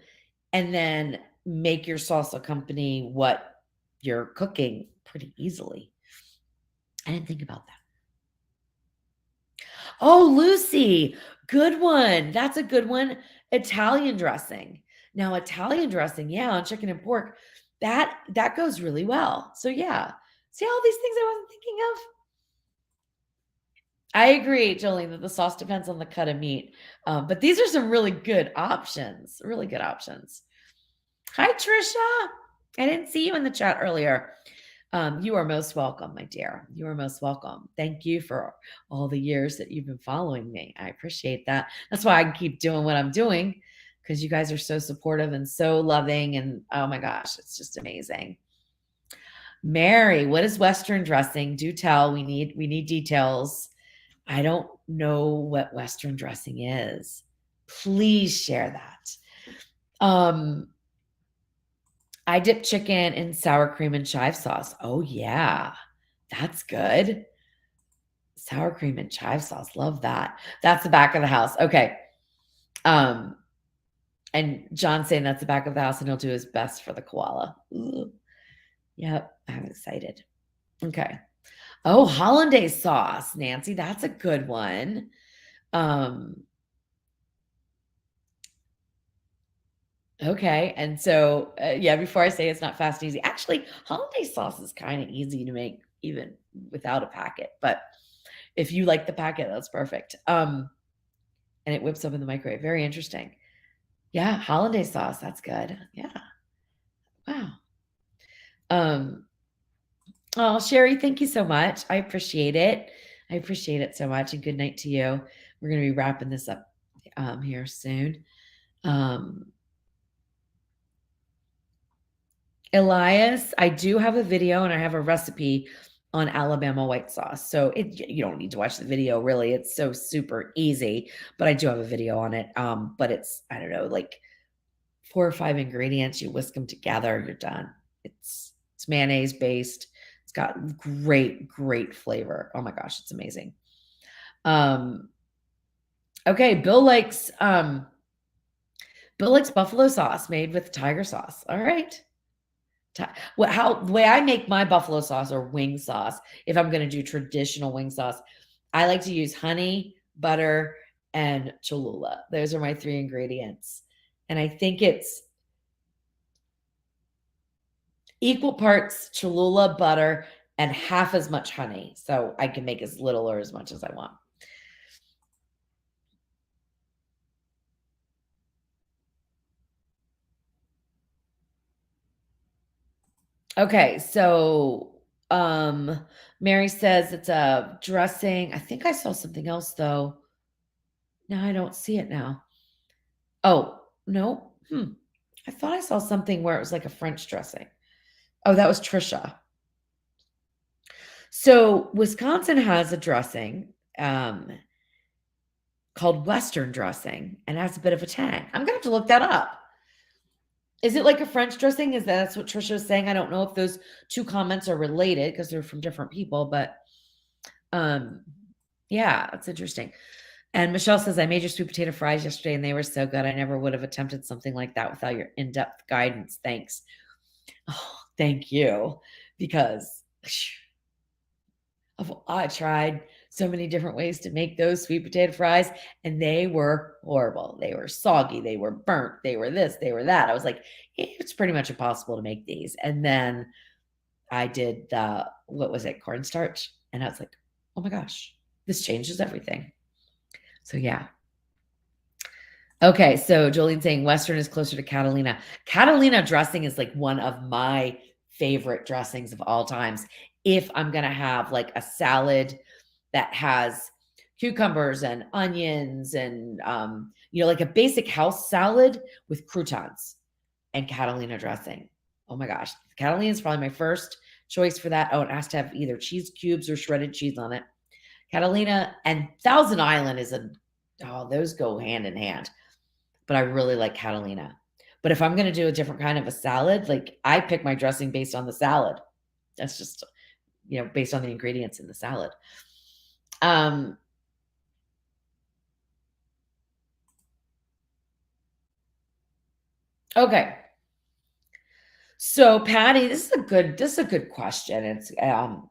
and then make your sauce accompany what you're cooking pretty easily. I didn't think about that. Oh, Lucy, good one. That's a good one. Italian dressing. Now, Italian dressing, yeah, on chicken and pork, that goes really well. So yeah, see all these things I wasn't thinking of. I agree, Jolene, that the sauce depends on the cut of meat. But these are some really good options. Really good options. Hi, Trisha. I didn't see you in the chat earlier. You are most welcome, my dear. You are most welcome. Thank you for all the years that you've been following me. I appreciate that. That's why I can keep doing what I'm doing because you guys are so supportive and so loving. And oh my gosh, it's just amazing. Mary, what is Western dressing? Do tell. We need details. I don't know what Western dressing is. Please share that. I dip chicken in sour cream and chive sauce. Oh yeah, that's good. Sour cream and chive sauce. Love that. That's the back of the house. Okay. Um, and John's saying that's the back of the house and he'll do his best for the koala. Ooh. Yep. I'm excited. Okay. Oh, hollandaise sauce, Nancy. That's a good one. Um, okay. And so, yeah, before I say it's not fast and easy, actually, hollandaise sauce is kind of easy to make even without a packet. But if you like the packet, that's perfect. And it whips up in the microwave. Very interesting. Yeah, hollandaise sauce. That's good. Yeah. Wow. Um, oh, Sherry, thank you so much. I appreciate it. I appreciate it so much. And good night to you. We're going to be wrapping this up here soon. Um, Elias, I do have a video and I have a recipe on Alabama white sauce. So you don't need to watch the video really. It's so super easy, but I do have a video on it. But it's, I don't know, like 4 or 5 ingredients, you whisk them together, you're done. It's mayonnaise based. It's got great flavor. Oh my gosh, it's amazing. Um, okay, Bill likes buffalo sauce made with tiger sauce. All right. The way I make my buffalo sauce or wing sauce, if I'm going to do traditional wing sauce, I like to use honey, butter, and Cholula. Those are my 3 ingredients. And I think it's equal parts Cholula, butter, and half as much honey. So I can make as little or as much as I want. Okay, so Mary says it's a dressing. I think I saw something else though. Now I don't see it now. Oh, no. I thought I saw something where it was like a French dressing. Oh, that was Trisha. So Wisconsin has a dressing called Western dressing and has a bit of a tang. I'm gonna have to look that up. Is it like a French dressing? That's what Trisha is saying? I don't know if those 2 comments are related because they're from different people, but yeah, that's interesting. And Michelle says, I made your sweet potato fries yesterday and they were so good. I never would have attempted something like that without your in-depth guidance. Thanks. Oh, thank you. Because I tried so many different ways to make those sweet potato fries and they were horrible. They were soggy. They were burnt. They were this, they were that. I was like, it's pretty much impossible to make these. And then I did what was it? Cornstarch. And I was like, oh my gosh, this changes everything. So yeah. Okay, so Jolene saying Western is closer to Catalina. Catalina dressing is like one of my favorite dressings of all times. If I'm gonna have like a salad that has, cucumbers and onions and, like a basic house salad with croutons and Catalina dressing. Oh my gosh. Catalina is probably my first choice for that. Oh, it has to have either cheese cubes or shredded cheese on it. Catalina and Thousand Island those go hand in hand. But I really like Catalina. But if I'm going to do a different kind of a salad, like I pick my dressing based on the salad. That's just, based on the ingredients in the salad. Um, okay. So Patty, this is a good question. It's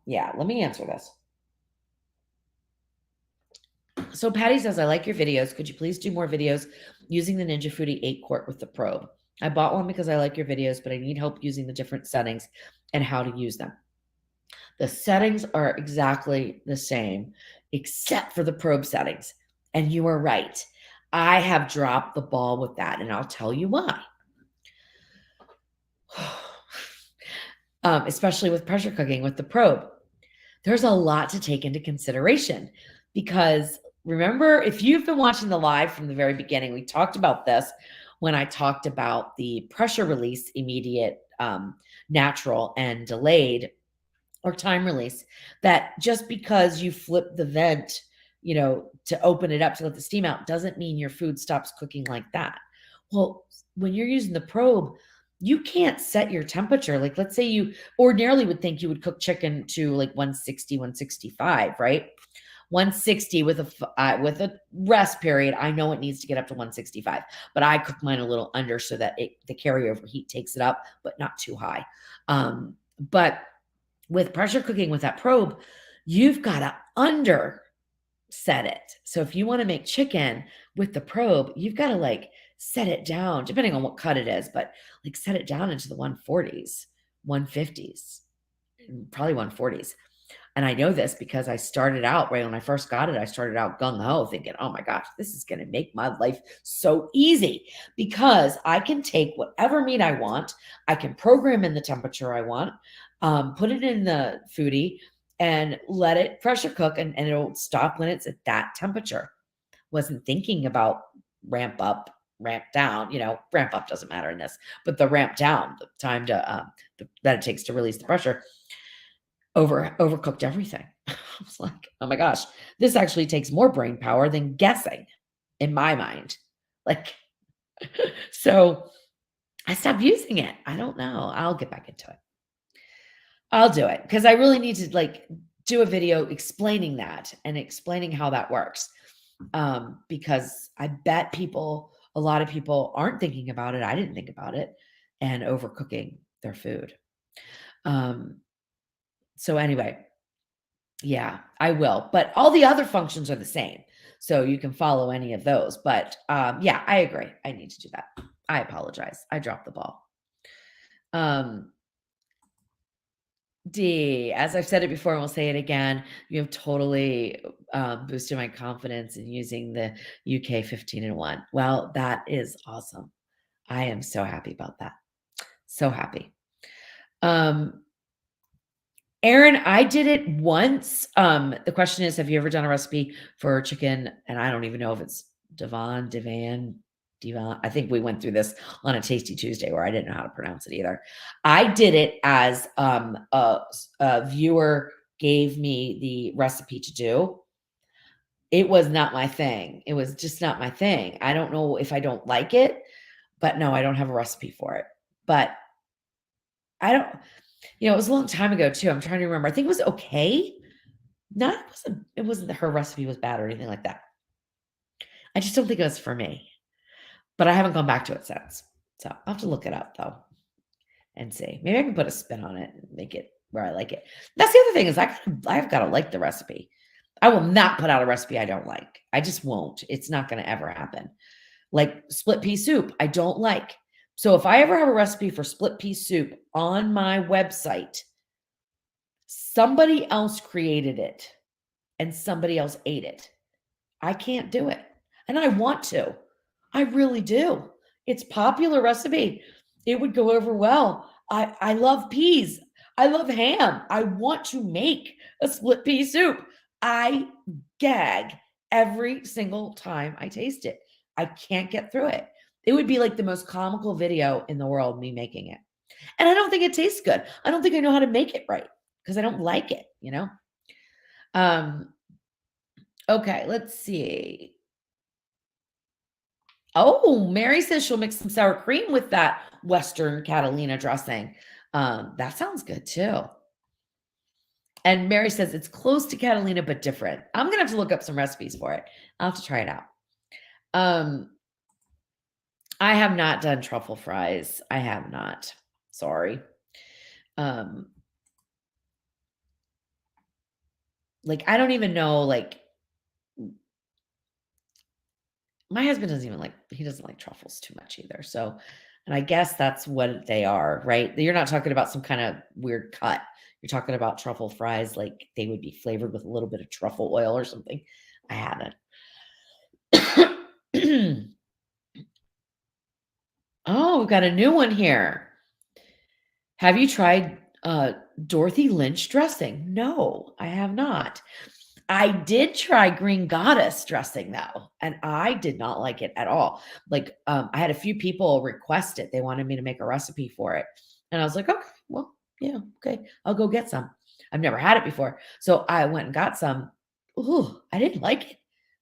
yeah, let me answer this. So Patty says, I like your videos. Could you please do more videos using the Ninja Foodie 8 quart with the probe? I bought one because I like your videos, but I need help using the different settings and how to use them. The settings are exactly the same, except for the probe settings. And you are right. I have dropped the ball with that, and I'll tell you why. Especially with pressure cooking with the probe. There's a lot to take into consideration because remember, if you've been watching the live from the very beginning, we talked about this when I talked about the pressure release, immediate, natural, and delayed or time release, that just because you flip the vent, to open it up to let the steam out doesn't mean your food stops cooking like that. Well, when you're using the probe, you can't set your temperature. Like, let's say you ordinarily would think you would cook chicken to like 160, 165, right? 160 with a rest period. I know it needs to get up to 165, but I cook mine a little under so that the carryover heat takes it up, but not too high. But with pressure cooking with that probe, you've got to under set it. So if you want to make chicken with the probe, you've got to like set it down, depending on what cut it is, but like set it down into the 140s, 150s, probably 140s. And I know this because I started out right when I first got it. I started out gung ho thinking, oh my gosh, this is going to make my life so easy because I can take whatever meat I want. I can program in the temperature I want, put it in the foodie and let it pressure cook and it'll stop when it's at that temperature. Wasn't thinking about ramp up, ramp down, ramp up doesn't matter in this, but the ramp down, the time to, that it takes to release the pressure overcooked everything. I was like, oh my gosh, this actually takes more brain power than guessing in my mind. Like, so I stopped using it. I don't know. I'll get back into it. I'll do it because I really need to like do a video explaining that and explaining how that works. Because I bet a lot of people aren't thinking about it. I didn't think about it and overcooking their food. So anyway, yeah, I will. But all the other functions are the same. So you can follow any of those. But yeah, I agree. I need to do that. I apologize. I dropped the ball. D, as I've said it before, and we'll say it again, you have totally boosted my confidence in using the UK 15-in-1. Well, that is awesome. I am so happy about that. So happy. Aaron, I did it once. The question is, have you ever done a recipe for chicken? And I don't even know if it's Divan. I think we went through this on a Tasty Tuesday where I didn't know how to pronounce it either. I did it as a viewer gave me the recipe to do. It was not my thing. It was just not my thing. I don't know if I don't like it, but no, I don't have a recipe for it. But I don't, it was a long time ago too. I'm trying to remember. I think it was okay. It wasn't that her recipe was bad or anything like that. I just don't think it was for me. But I haven't gone back to it since. So I'll have to look it up though and see. Maybe I can put a spin on it and make it where I like it. That's the other thing is I've got to like the recipe. I will not put out a recipe I don't like. I just won't. It's not going to ever happen. Like split pea soup, I don't like. So if I ever have a recipe for split pea soup on my website, somebody else created it and somebody else ate it. I can't do it. And I want to. I really do. It's popular recipe. It would go over well. I love peas. I love ham. I want to make a split pea soup. I gag every single time I taste it. I can't get through it. It would be like the most comical video in the world, me making it. And I don't think it tastes good. I don't think I know how to make it right because I don't like it, you know? Um, okay, let's see. Oh, Mary says she'll mix some sour cream with that Western Catalina dressing. That sounds good too. And Mary says it's close to Catalina, but different. I'm gonna have to look up some recipes for it. I'll have to try it out. Um, I have not done truffle fries. I have not. Sorry. Um, like I don't even know, like my husband doesn't even like he doesn't like truffles too much either. So, and I guess that's what they are, right? You're not talking about some kind of weird cut. You're talking about truffle fries like they would be flavored with a little bit of truffle oil or something. I haven't. Oh, we've got a new one here. Have you tried Dorothy Lynch dressing? No, I have not. I did try Green Goddess dressing though, and I did not like it at all. Like, I had a few people request it. They wanted me to make a recipe for it. And I was like, okay, well, yeah, okay, I'll go get some. I've never had it before. So I went and got some. Ooh, I didn't like it.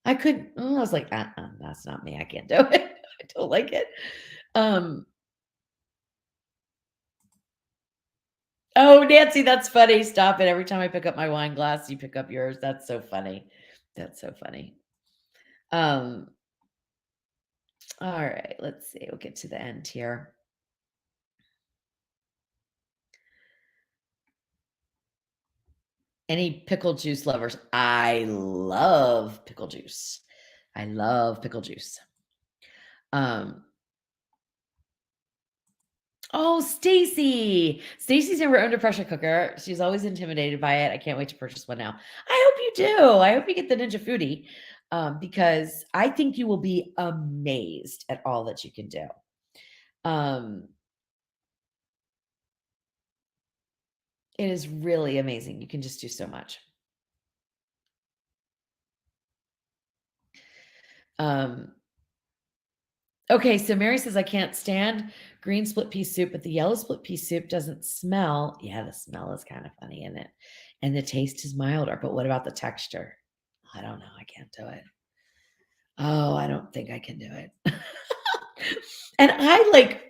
I couldn't, I was like, that's not me. I can't do it. I don't like it. Um, oh, Nancy, that's funny. Stop it. Every time I pick up my wine glass, you pick up yours. That's so funny. That's so funny. Um, all right, let's see. We'll get to the end here. Any pickle juice lovers? I love pickle juice. I love pickle juice. Um, oh, Stacy. Stacy's never owned a pressure cooker. She's always intimidated by it. I can't wait to purchase one now. I hope you do. I hope you get the Ninja Foodie because I think you will be amazed at all that you can do. Um, it is really amazing. You can just do so much. Um, okay, so Mary says I can't stand green split pea soup, but the yellow split pea soup doesn't smell. Yeah, the smell is kind of funny in it. And the taste is milder, but what about the texture? I don't know. I can't do it. Oh, I don't think I can do it. And I like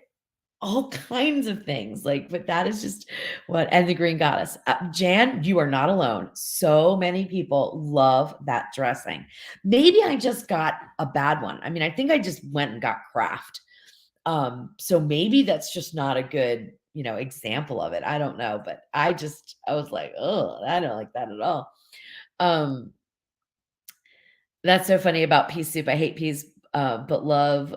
all kinds of things, like, but that is just what and the Green Goddess. Jan, you are not alone. So many people love that dressing. Maybe I just got a bad one. I mean, I think I just went and got Kraft. So maybe that's just not a good, example of it. I don't know, but I was like, "Oh, I don't like that at all." Um, that's so funny about pea soup. I hate peas, but love,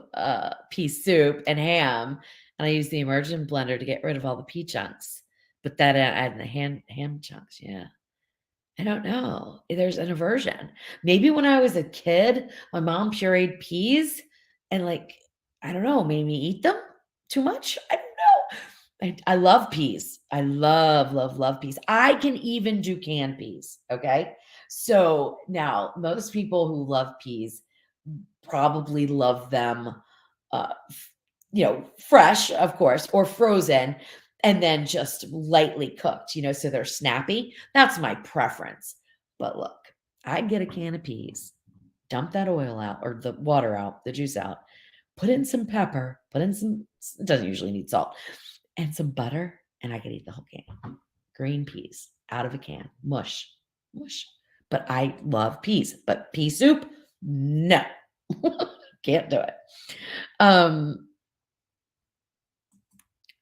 pea soup and ham, and I use the immersion blender to get rid of all the pea chunks, but then I add the ham chunks, yeah. I don't know. There's an aversion. Maybe when I was a kid, my mom pureed peas and, like, I don't know, made me eat them too much? I don't know. I love peas. I love, love, love peas. I can even do canned peas, okay? So, now most people who love peas probably love them, fresh, of course, or frozen, and then just lightly cooked, so they're snappy. That's my preference. But look, I'd get a can of peas, dump that oil out or the water out, the juice out, put in some pepper, put in some, it doesn't usually need salt, and some butter, and I could eat the whole can. Green peas out of a can, mush, mush. But I love peas, but pea soup, no, can't do it. Um,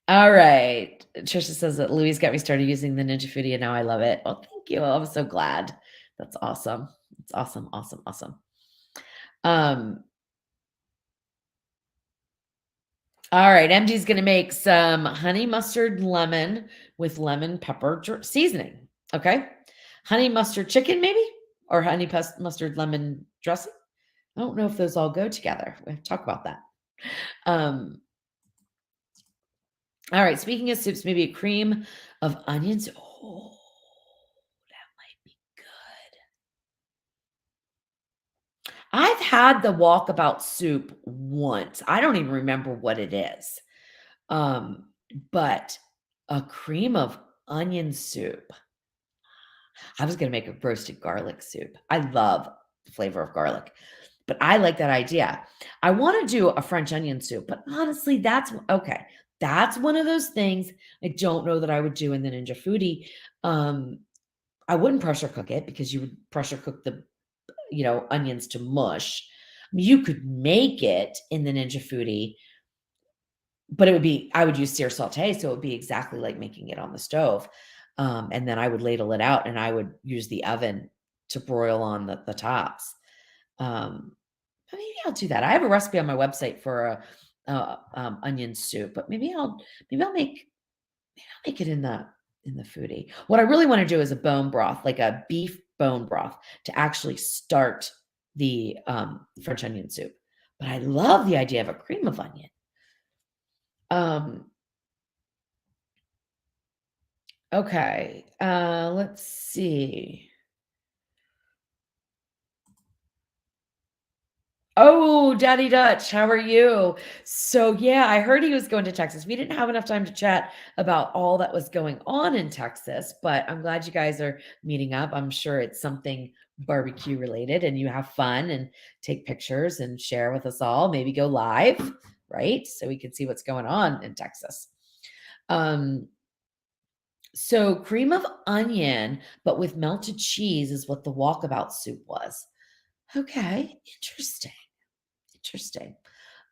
all right. Trisha says that Louise got me started using the Ninja Foodie and now I love it. Well, thank you. I'm so glad. That's awesome. It's awesome, awesome, awesome. Um, all right. MG's gonna make some honey mustard lemon with lemon pepper seasoning. Okay. Honey mustard chicken, maybe? Or honey mustard lemon dressing. I don't know if those all go together. We have to talk about that. Um, all right. Speaking of soups, maybe a cream of onions. Oh, that might be good. had the walkabout soup once. I don't even remember what it is. Um, but a cream of onion soup. I was gonna make a roasted garlic soup. I love the flavor of garlic, but I like that idea. I wanna do a French onion soup, but honestly, that's okay. That's one of those things I don't know that I would do in the Ninja Foodie. Um, I wouldn't pressure cook it because you would pressure cook the, onions to mush. You could make it in the Ninja Foodie, but I would use sear sauté, so it would be exactly like making it on the stove. And then I would ladle it out and I would use the oven to broil on the tops. Um, but maybe I'll do that. I have a recipe on my website for a onion soup, but maybe I'll make it in the foodie. What I really want to do is a bone broth, like a beef bone broth, to actually start the French onion soup. But I love the idea of a cream of onion. Um, Okay, let's see. Oh, Daddy Dutch, how are you? So, yeah, I heard he was going to Texas. We didn't have enough time to chat about all that was going on in Texas, but I'm glad you guys are meeting up. I'm sure it's something barbecue related and you have fun and take pictures and share with us all. Maybe go live, right? So we can see what's going on in Texas. Um, So cream of onion, but with melted cheese is what the walkabout soup was. Okay, interesting. Interesting.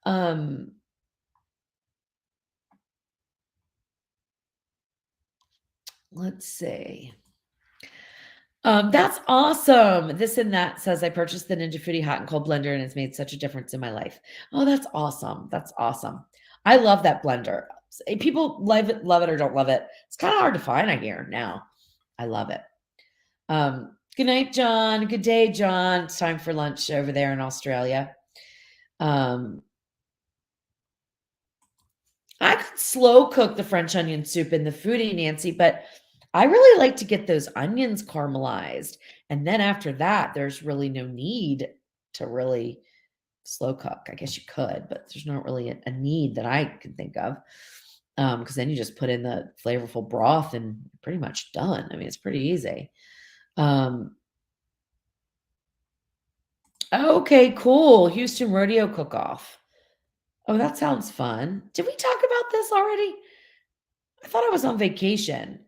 Um, let's see. That's awesome. This and that says I purchased the Ninja Foodie hot and cold blender and it's made such a difference in my life. Oh, that's awesome. That's awesome. I love that blender. People love it or don't love it. It's kind of hard to find, I hear now. I love it. Good night, John. Good day, John. It's time for lunch over there in Australia. Um, I could slow cook the French onion soup in the foodie, Nancy, but I really like to get those onions caramelized. And then after that, there's really no need to really slow cook. I guess you could, but there's not really a need that I can think of. Because then you just put in the flavorful broth and pretty much done. I mean, it's pretty easy. Um, okay, cool. Houston Rodeo Cook-Off. Oh, that sounds fun. Did we talk about this already? I thought I was on vacation,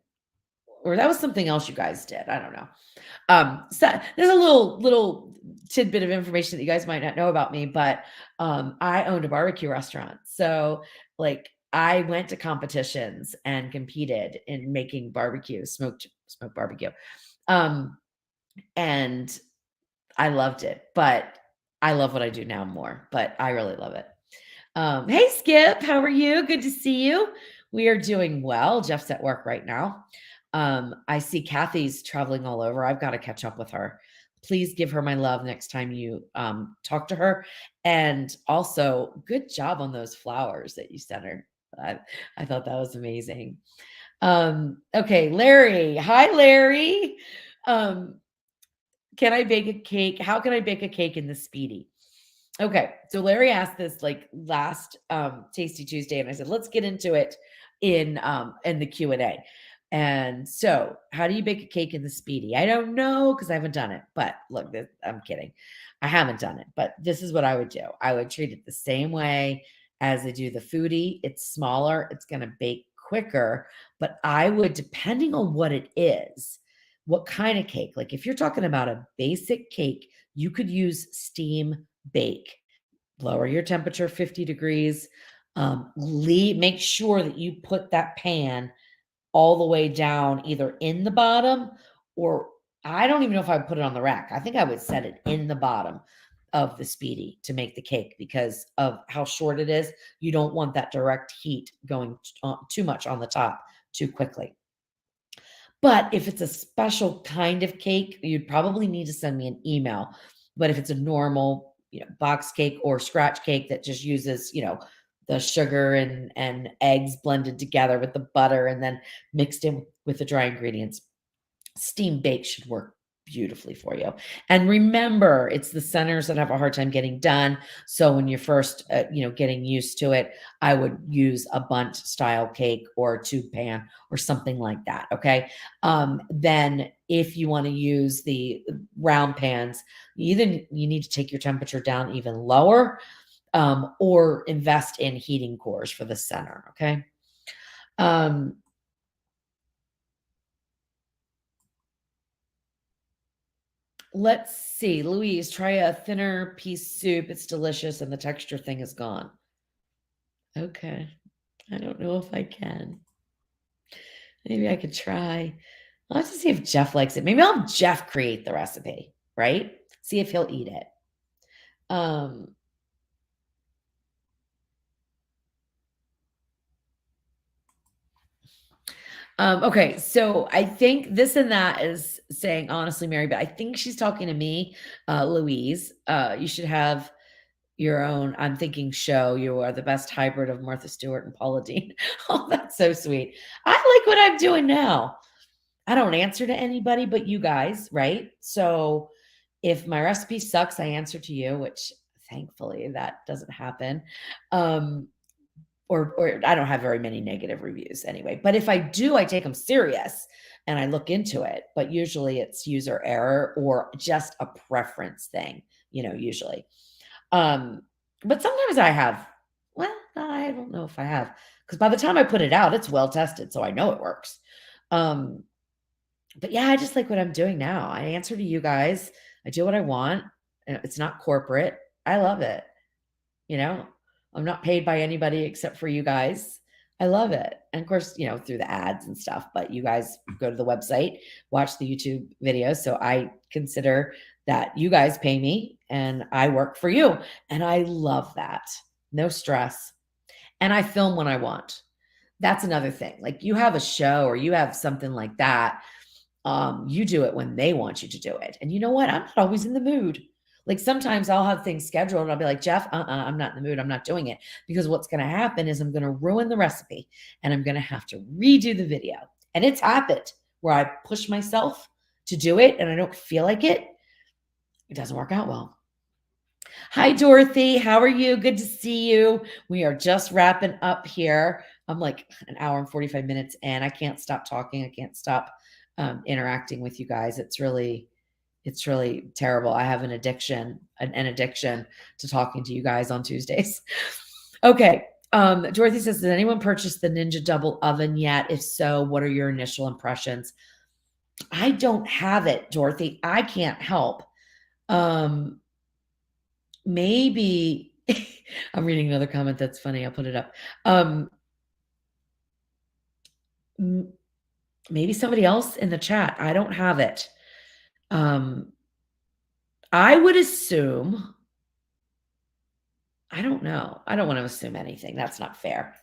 or that was something else you guys did. I don't know. So there's a little tidbit of information that you guys might not know about me, but I owned a barbecue restaurant. So like I went to competitions and competed in making barbecue, smoked barbecue. Um, and I loved it, but I love what I do now more, but I really love it. Hey, Skip, how are you? Good to see you. We are doing well. Jeff's at work right now. I see Kathy's traveling all over. I've got to catch up with her. Please give her my love next time you talk to her. And also, good job on those flowers that you sent her. I thought that was amazing. Okay, Larry. Hi, Larry. Um, can I bake a cake? How can I bake a cake in the Speedy? Okay, so Larry asked this like last Tasty Tuesday, and I said, let's get into it in the Q&A. And so, how do you bake a cake in the Speedy? I don't know because I haven't done it. But look, I'm kidding. I haven't done it, but this is what I would do. I would treat it the same way as I do the foodie. It's smaller, it's going to bake quicker, but I would, depending on what it is, what kind of cake. Like if you're talking about a basic cake, you could use steam bake. Lower your temperature 50 degrees. Make sure that you put that pan all the way down, either in the bottom or I don't even know if I would put it on the rack. I think I would set it in the bottom of the Speedy to make the cake because of how short it is. You don't want that direct heat going too much on the top too quickly. But if it's a special kind of cake, you'd probably need to send me an email. But if it's a normal, box cake or scratch cake that just uses, the sugar and eggs blended together with the butter and then mixed in with the dry ingredients, steam bake should work beautifully for you. And remember, it's the centers that have a hard time getting done. So when you're first, getting used to it, I would use a bundt style cake or a tube pan or something like that. Okay. Then if you want to use the round pans, either you need to take your temperature down even lower, or invest in heating cores for the center. Okay. Um, Let's see. Louise, try a thinner piece soup. It's delicious and the texture thing is gone. Okay. I don't know if I can. Maybe I could try. I'll have to see if Jeff likes it. Maybe I'll have Jeff create the recipe, right? See if he'll eat it. Um, okay, so I think this and that is saying honestly, Mary, but I think she's talking to me, Louise. You should have your own, I'm thinking, show. You are the best hybrid of Martha Stewart and Paula Dean. Oh, that's so sweet. I like what I'm doing now. I don't answer to anybody but you guys, right? So if my recipe sucks, I answer to you, which thankfully that doesn't happen. Um, or I don't have very many negative reviews anyway. But if I do, I take them serious and I look into it. But usually it's user error or just a preference thing, usually. Um, but sometimes I have, well, I don't know if I have, because by the time I put it out, it's well tested, so I know it works. Um, but yeah, I just like what I'm doing now. I answer to you guys. I do what I want. It's not corporate. I love it. You know, I'm not paid by anybody except for you guys. I love it. And of course, through the ads and stuff, but you guys go to the website, watch the YouTube videos. So I consider that you guys pay me and I work for you. And I love that. No stress. And I film when I want. That's another thing. Like you have a show or you have something like that, you do it when they want you to do it. And you know what? I'm not always in the mood. Like sometimes I'll have things scheduled and I'll be like, Jeff, I'm not in the mood. I'm not doing it. Because what's going to happen is I'm going to ruin the recipe and I'm going to have to redo the video. And it's happened where I push myself to do it and I don't feel like it. It doesn't work out well. Hi, Dorothy. How are you? Good to see you. We are just wrapping up here. I'm like an hour and 45 minutes and I can't stop talking. I can't stop interacting with you guys. It's really terrible. I have an addiction to talking to you guys on Tuesdays. Okay. Dorothy says, did anyone purchase the Ninja Double Oven yet? If so, what are your initial impressions? I don't have it, Dorothy. I can't help. Maybe I'm reading another comment that's funny. I'll put it up. Maybe somebody else in the chat. I don't have it. I would assume, I don't know. I don't want to assume anything. That's not fair.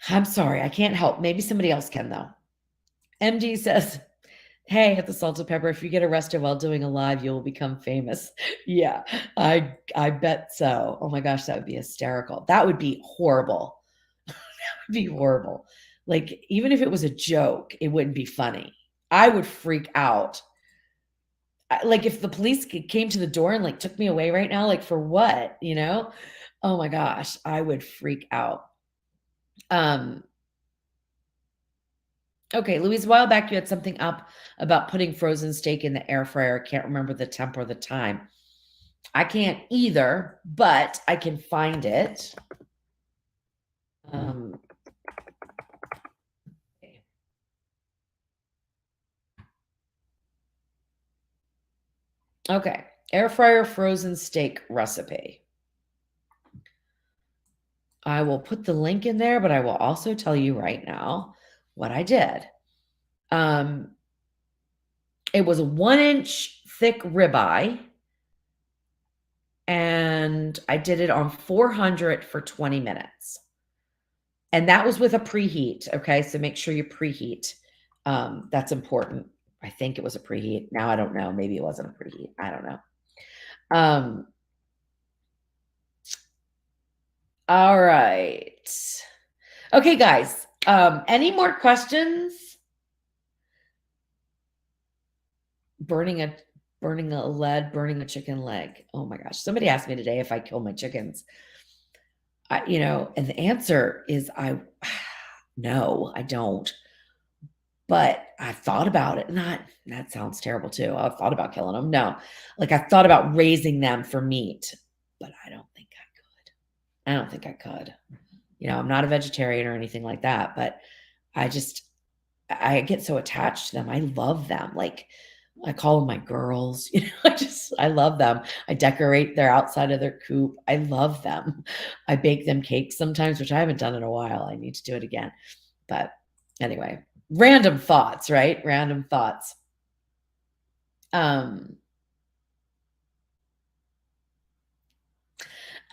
I'm sorry. I can't help. Maybe somebody else can, though. MD says, hey, at the Salt and Pepper, if you get arrested while doing a live, you will become famous. Yeah, I bet so. Oh my gosh, that would be hysterical. That would be horrible. That would be horrible. Like, even if it was a joke, it wouldn't be funny. I would freak out. Like, if the police came to the door and like took me away right now, like for what, Oh my gosh, I would freak out. Okay, Louise, a while back you had something up about putting frozen steak in the air fryer. I can't remember the temp or the time. I can't either, but I can find it. Okay, air fryer frozen steak recipe. I will put the link in there, but I will also tell you right now what I did. It was a 1-inch thick ribeye, and I did it on 400 for 20 minutes. And that was with a preheat. Okay. So make sure you preheat. That's important. I think it was a preheat. Now I don't know. Maybe it wasn't a preheat. I don't know. All right. Okay, guys. Any more questions? burning a burning a chicken leg. Oh my gosh. Somebody asked me today if I kill my chickens. And the answer is no, I don't. But I thought about it. Not that sounds terrible too. I thought about killing them. No. Like I thought about raising them for meat, but I don't think I could. I don't think I could. I'm not a vegetarian or anything like that, but I just I get so attached to them. I love them. Like I call them my girls. I love them. I decorate their outside of their coop. I love them. I bake them cakes sometimes, which I haven't done in a while. I need to do it again. But anyway, random thoughts, right? Random thoughts.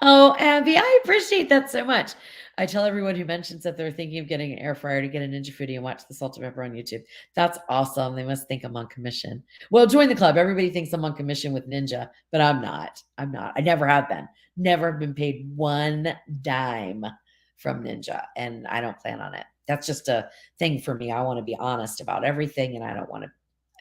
Oh, Abby, I appreciate that so much. I tell everyone who mentions that they're thinking of getting an air fryer to get a Ninja Foodie and watch the Salt and Pepper on YouTube. That's awesome. They must think I'm on commission. Well, join the club. Everybody thinks I'm on commission with Ninja, but I'm not. I'm not. I never have been. Never have been paid one dime from Ninja, and I don't plan on it. That's just a thing for me. I want to be honest about everything, and I don't want to.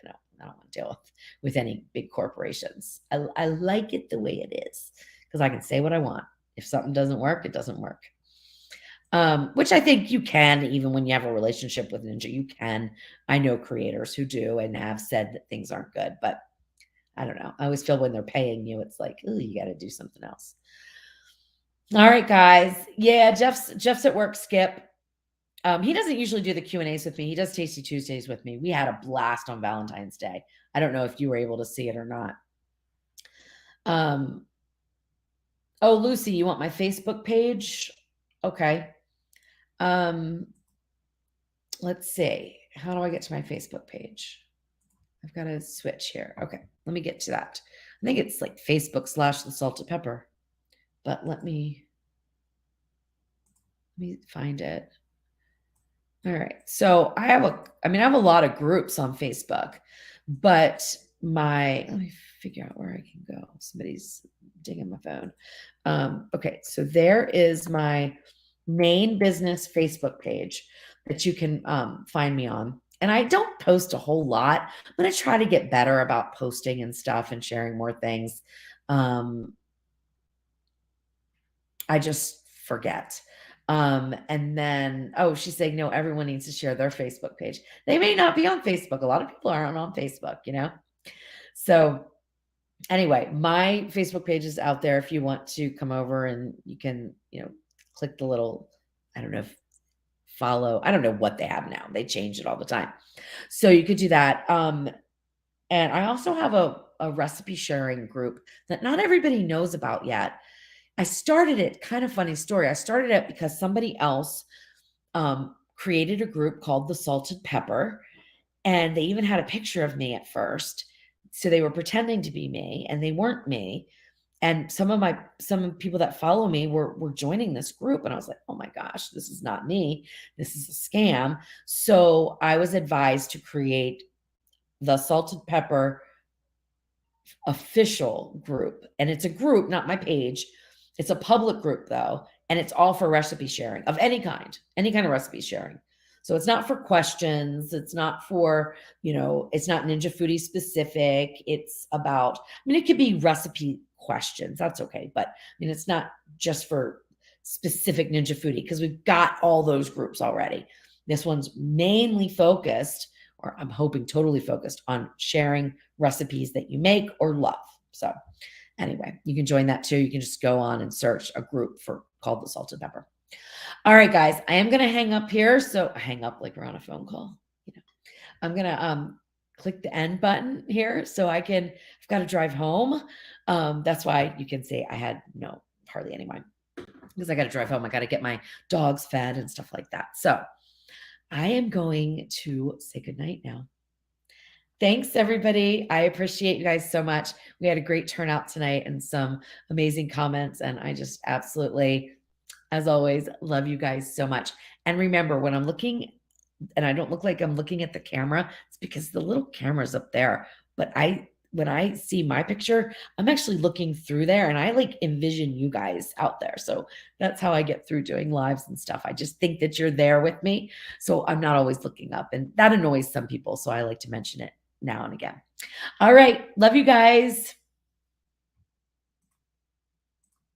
I don't want to deal with any big corporations. I like it the way it is because I can say what I want. If something doesn't work, it doesn't work. Which I think you can, even when you have a relationship with Ninja, you can. I know creators who do and have said that things aren't good, but I don't know. I always feel when they're paying you, it's like, oh, you got to do something else. All right, guys. Yeah, Jeff's at work. Skip. He doesn't usually do the Q&As with me. He does Tasty Tuesdays with me. We had a blast on Valentine's Day. I don't know if you were able to see it or not. Oh, Lucy, you want my Facebook page? Okay. Let's see. How do I get to my Facebook page? I've got to switch here. Okay, let me get to that. I think it's like Facebook / the Salted Pepper, but let me find it. All right. So I have a lot of groups on Facebook, but let me figure out where I can go. Somebody's digging my phone. Okay. So there is my main business Facebook page that you can find me on. And I don't post a whole lot, but I try to get better about posting and stuff and sharing more things. I just forget. And then, she's saying, no, everyone needs to share their Facebook page. They may not be on Facebook. A lot of people aren't on Facebook, So anyway, my Facebook page is out there if you want to come over and you can, click the little, I don't know if follow. I don't know what they have now. They change it all the time. So you could do that. And I also have a recipe sharing group that not everybody knows about yet. I started it, kind of funny story. I started it because somebody else created a group called the Salted Pepper, and they even had a picture of me at first. So they were pretending to be me, and they weren't me. And some people that follow me were joining this group, and I was like, oh my gosh, this is not me. This is a scam. So I was advised to create the Salted Pepper official group, and it's a group, not my page. It's a public group though, and it's all for recipe sharing of any kind of recipe sharing. So it's not for questions. It's not for, it's not Ninja Foodie specific. It's about, it could be recipe questions. That's okay. But it's not just for specific Ninja Foodie because we've got all those groups already. This one's mainly focused, or I'm hoping totally focused on sharing recipes that you make or love. So anyway, you can join that too. You can just go on and search a group called the Salted Pepper. All right, guys, I am going to hang up here. So hang up like we're on a phone call. I'm going to click the end button here so I've got to drive home. That's why you can see I had hardly any mind because I got to drive home. I got to get my dogs fed and stuff like that. So I am going to say goodnight now. Thanks, everybody. I appreciate you guys so much. We had a great turnout tonight and some amazing comments. And I just absolutely, as always, love you guys so much. And remember, when I'm looking, and I don't look like I'm looking at the camera, it's because the little camera's up there. But when I see my picture, I'm actually looking through there and I envision you guys out there. So that's how I get through doing lives and stuff. I just think that you're there with me. So I'm not always looking up, and that annoys some people. So I like to mention it now and again. All right. Love you guys.